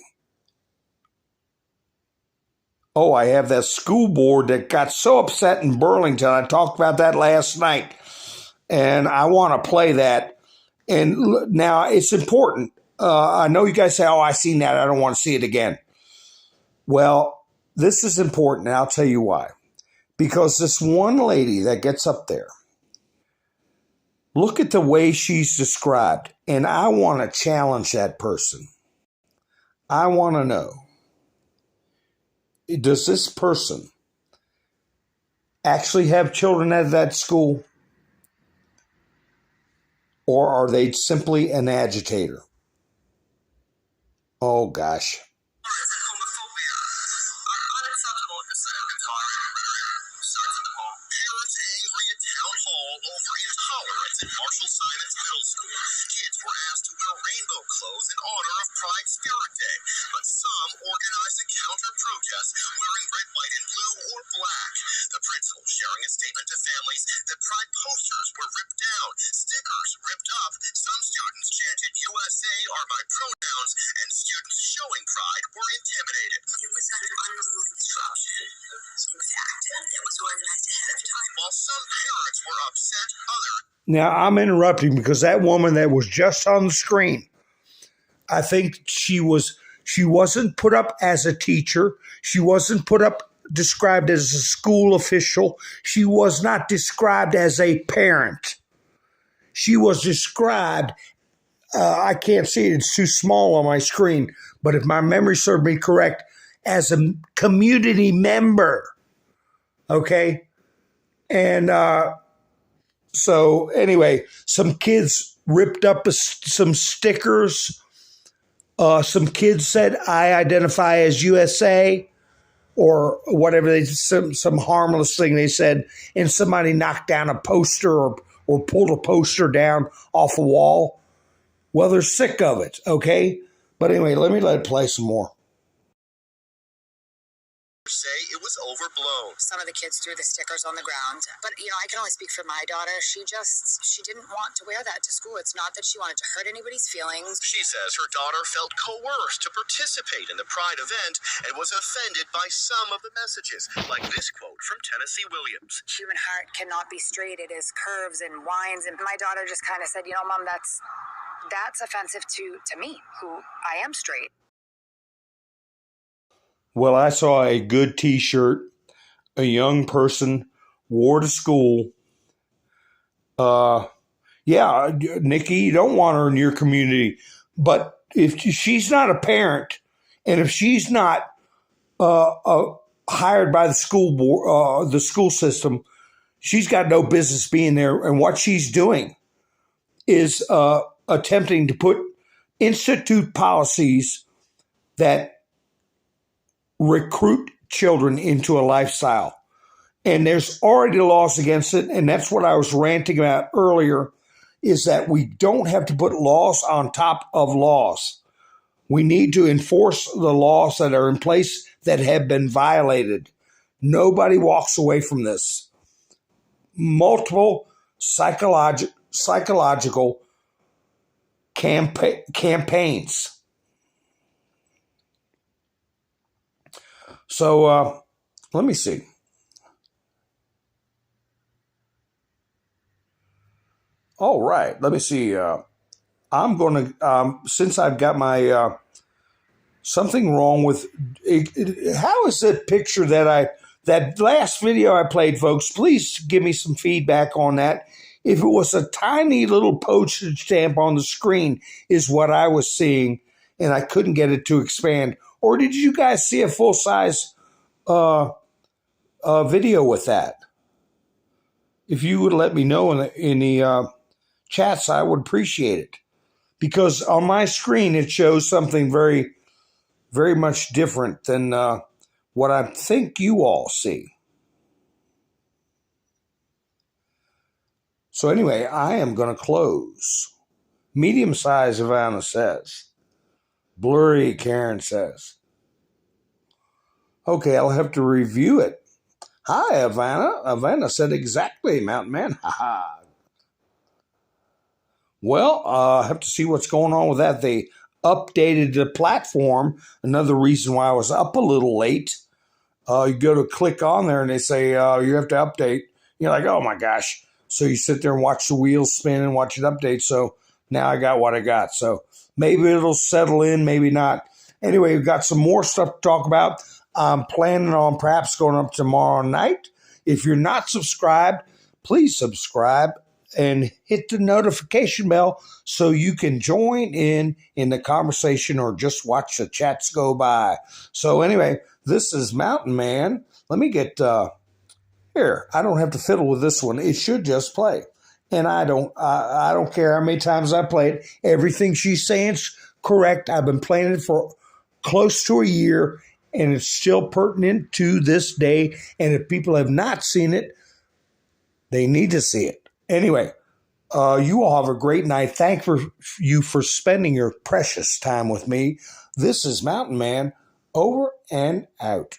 Oh, I have that school board that got so upset in Burlington. I talked about that last night. And I want to play that. And now it's important. I know you guys say, oh, I've seen that. I don't want to see it again. Well, this is important, and I'll tell you why. Because this one lady that gets up there, look at the way she's described, and I want to challenge that person. I want to know, does this person actually have children at that school? Or are they simply an agitator? Oh, gosh. Marshall Simons Middle School. Kids were asked to wear rainbow clothes in honor of Pride Spirit Day, but some organized a counter-protest wearing red, white, and blue or black. The principal sharing a statement to families that Pride posters were ripped down, stickers ripped up. Some students chanted USA are my pronouns, and students showing Pride were intimidated. It was an unruly disruption. In fact, it was organized ahead of time. While some parents were upset, others. Now, I'm interrupting because that woman that was just on the screen, I think she wasn't put up as a teacher. She wasn't described as a school official. She was not described as a parent. She was described, I can't see it, it's too small on my screen, but if my memory served me correct, as a community member. Okay? And so anyway, some kids ripped up some stickers. Some kids said, I identify as USA or whatever, some harmless thing they said, and somebody knocked down a poster or pulled a poster down off a wall. Well, they're sick of it, okay? But anyway, let it play some more. Say it was overblown. Some of the kids threw the stickers on the ground. But, I can only speak for my daughter. She didn't want to wear that to school. It's not that she wanted to hurt anybody's feelings. She says her daughter felt coerced to participate in the Pride event and was offended by some of the messages, like this quote from Tennessee Williams. Human heart cannot be straight. It is curves and winds. And my daughter just kind of said, Mom, that's offensive to me, who I am straight. Well, I saw a good T-shirt a young person wore to school. Yeah, Nikki, you don't want her in your community. But if she's not a parent, and if she's not hired by the school board, the school system, she's got no business being there. And what she's doing is attempting to institute policies that recruit children into a lifestyle. And there's already laws against it. And that's what I was ranting about earlier, is that we don't have to put laws on top of laws. We need to enforce the laws that are in place that have been violated. Nobody walks away from this. Multiple psychological campaigns. So let me see. All right, let me see. I'm going to, since I've got my, something wrong with, how is that picture that last video I played, folks, please give me some feedback on that. if it was a tiny little postage stamp on the screen is what I was seeing, and I couldn't get it to expand. Or did you guys see a full-size video with that? If you would let me know in the chats, I would appreciate it. Because on my screen, it shows something very, very much different than what I think you all see. So anyway, I am going to close. Medium size, Ivana says. Blurry, Karen says. Okay, I'll have to review it. Hi, Ivana. Ivana said exactly, Mountain Man. Haha. Well, I have to see what's going on with that. They updated the platform. Another reason why I was up a little late. You go to click on there and they say you have to update. You're like, oh my gosh. So you sit there and watch the wheels spin and watch it update. So now I got what I got. So maybe it'll settle in, maybe not. Anyway, we've got some more stuff to talk about. I'm planning on perhaps going up tomorrow night. If you're not subscribed, please subscribe and hit the notification bell so you can join in the conversation or just watch the chats go by. So anyway, this is Mountain Man. Let me get here. I don't have to fiddle with this one. It should just play. And I don't care how many times I play it. Everything she's saying is correct. I've been playing it for close to a year, and it's still pertinent to this day. And if people have not seen it, they need to see it. Anyway, you all have a great night. Thank you for spending your precious time with me. This is Mountain Man, over and out.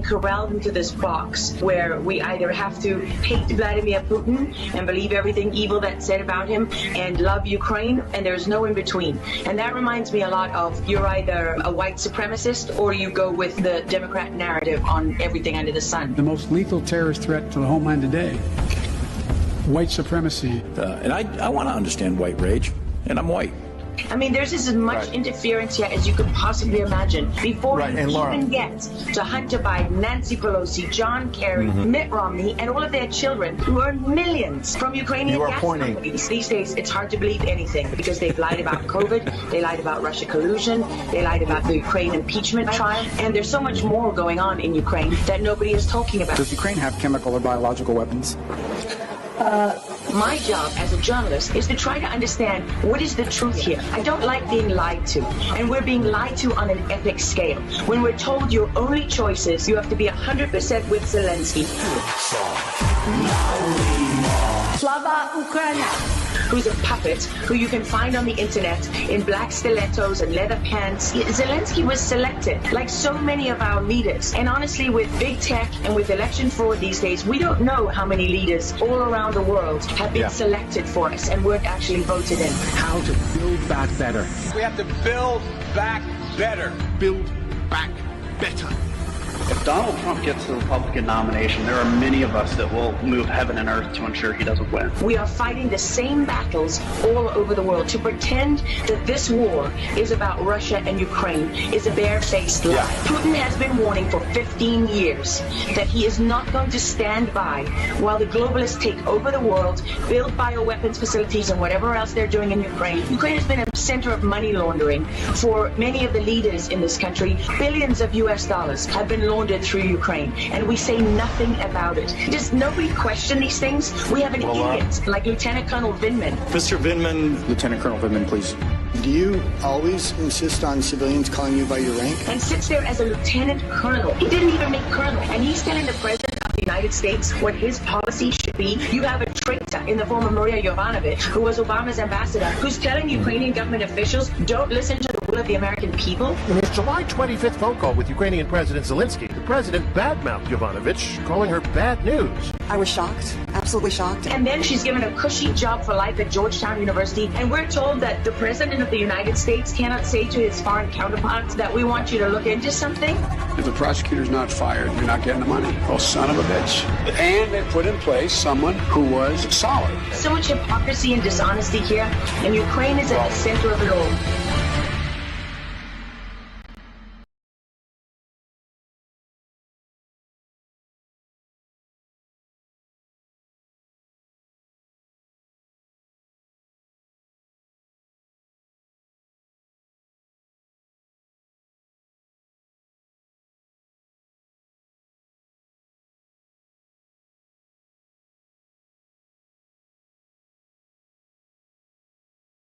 Corralled into this box where we either have to hate Vladimir Putin and believe everything evil that's said about him and love Ukraine, and there's no in between. And that reminds me a lot of you're either a white supremacist or you go with the Democrat narrative on everything under the sun. The most lethal terrorist threat to the homeland today, white supremacy. And I want to understand white rage, and I'm white. I mean, there's as much interference here as you could possibly imagine. Before you even get to Hunter Biden, Nancy Pelosi, John Kerry, Mitt Romney, and all of their children who earn millions from Ukrainian gas companies. These days, it's hard to believe anything because they've lied about COVID, they lied about Russia collusion, they lied about the Ukraine impeachment trial, and there's so much more going on in Ukraine that nobody is talking about. Does Ukraine have chemical or biological weapons? My job as a journalist is to try to understand what is the truth here. I don't like being lied to, and we're being lied to on an epic scale. When we're told your only choice is you have to be 100% with Zelensky. Slava Ukraina. Who's a puppet who you can find on the internet in black stilettos and leather pants. Zelensky was selected, like so many of our leaders. And honestly, with big tech and with election fraud these days, we don't know how many leaders all around the world have been selected for us and weren't actually voted in. How to build back better. We have to build back better. Build back better. If Donald Trump gets the Republican nomination, there are many of us that will move heaven and earth to ensure he doesn't win. We are fighting the same battles all over the world. To pretend that this war is about Russia and Ukraine is a barefaced lie. Putin has been warning for 15 years that he is not going to stand by while the globalists take over the world, build bioweapons facilities and whatever else they're doing in Ukraine. Ukraine has been a center of money laundering for many of the leaders in this country. Billions of US dollars have been laundered through Ukraine, and we say nothing about it. Does nobody question these things? We have an idiot like Lieutenant Colonel Vindman. Mr. Vindman, Lieutenant Colonel Vindman, please. Do you always insist on civilians calling you by your rank? And sits there as a lieutenant colonel. He didn't even make colonel, and he's telling the president of the United States what his policy should be. You have a traitor in the form of Maria Yovanovitch, who was Obama's ambassador, who's telling Ukrainian government officials, don't listen to the will of the American people. In his July 25th phone call with Ukrainian President Zelensky, the president badmouthed Yovanovitch, calling her bad news. I was shocked. absolutely shocked. And then she's given a cushy job for life at Georgetown University. And we're told that the President of the United States cannot say to his foreign counterparts that we want you to look into something. If the prosecutor's not fired, you're not getting the money. Oh, son of a bitch. And they put in place someone who was solid. So much hypocrisy and dishonesty here, and Ukraine is at the center of it all.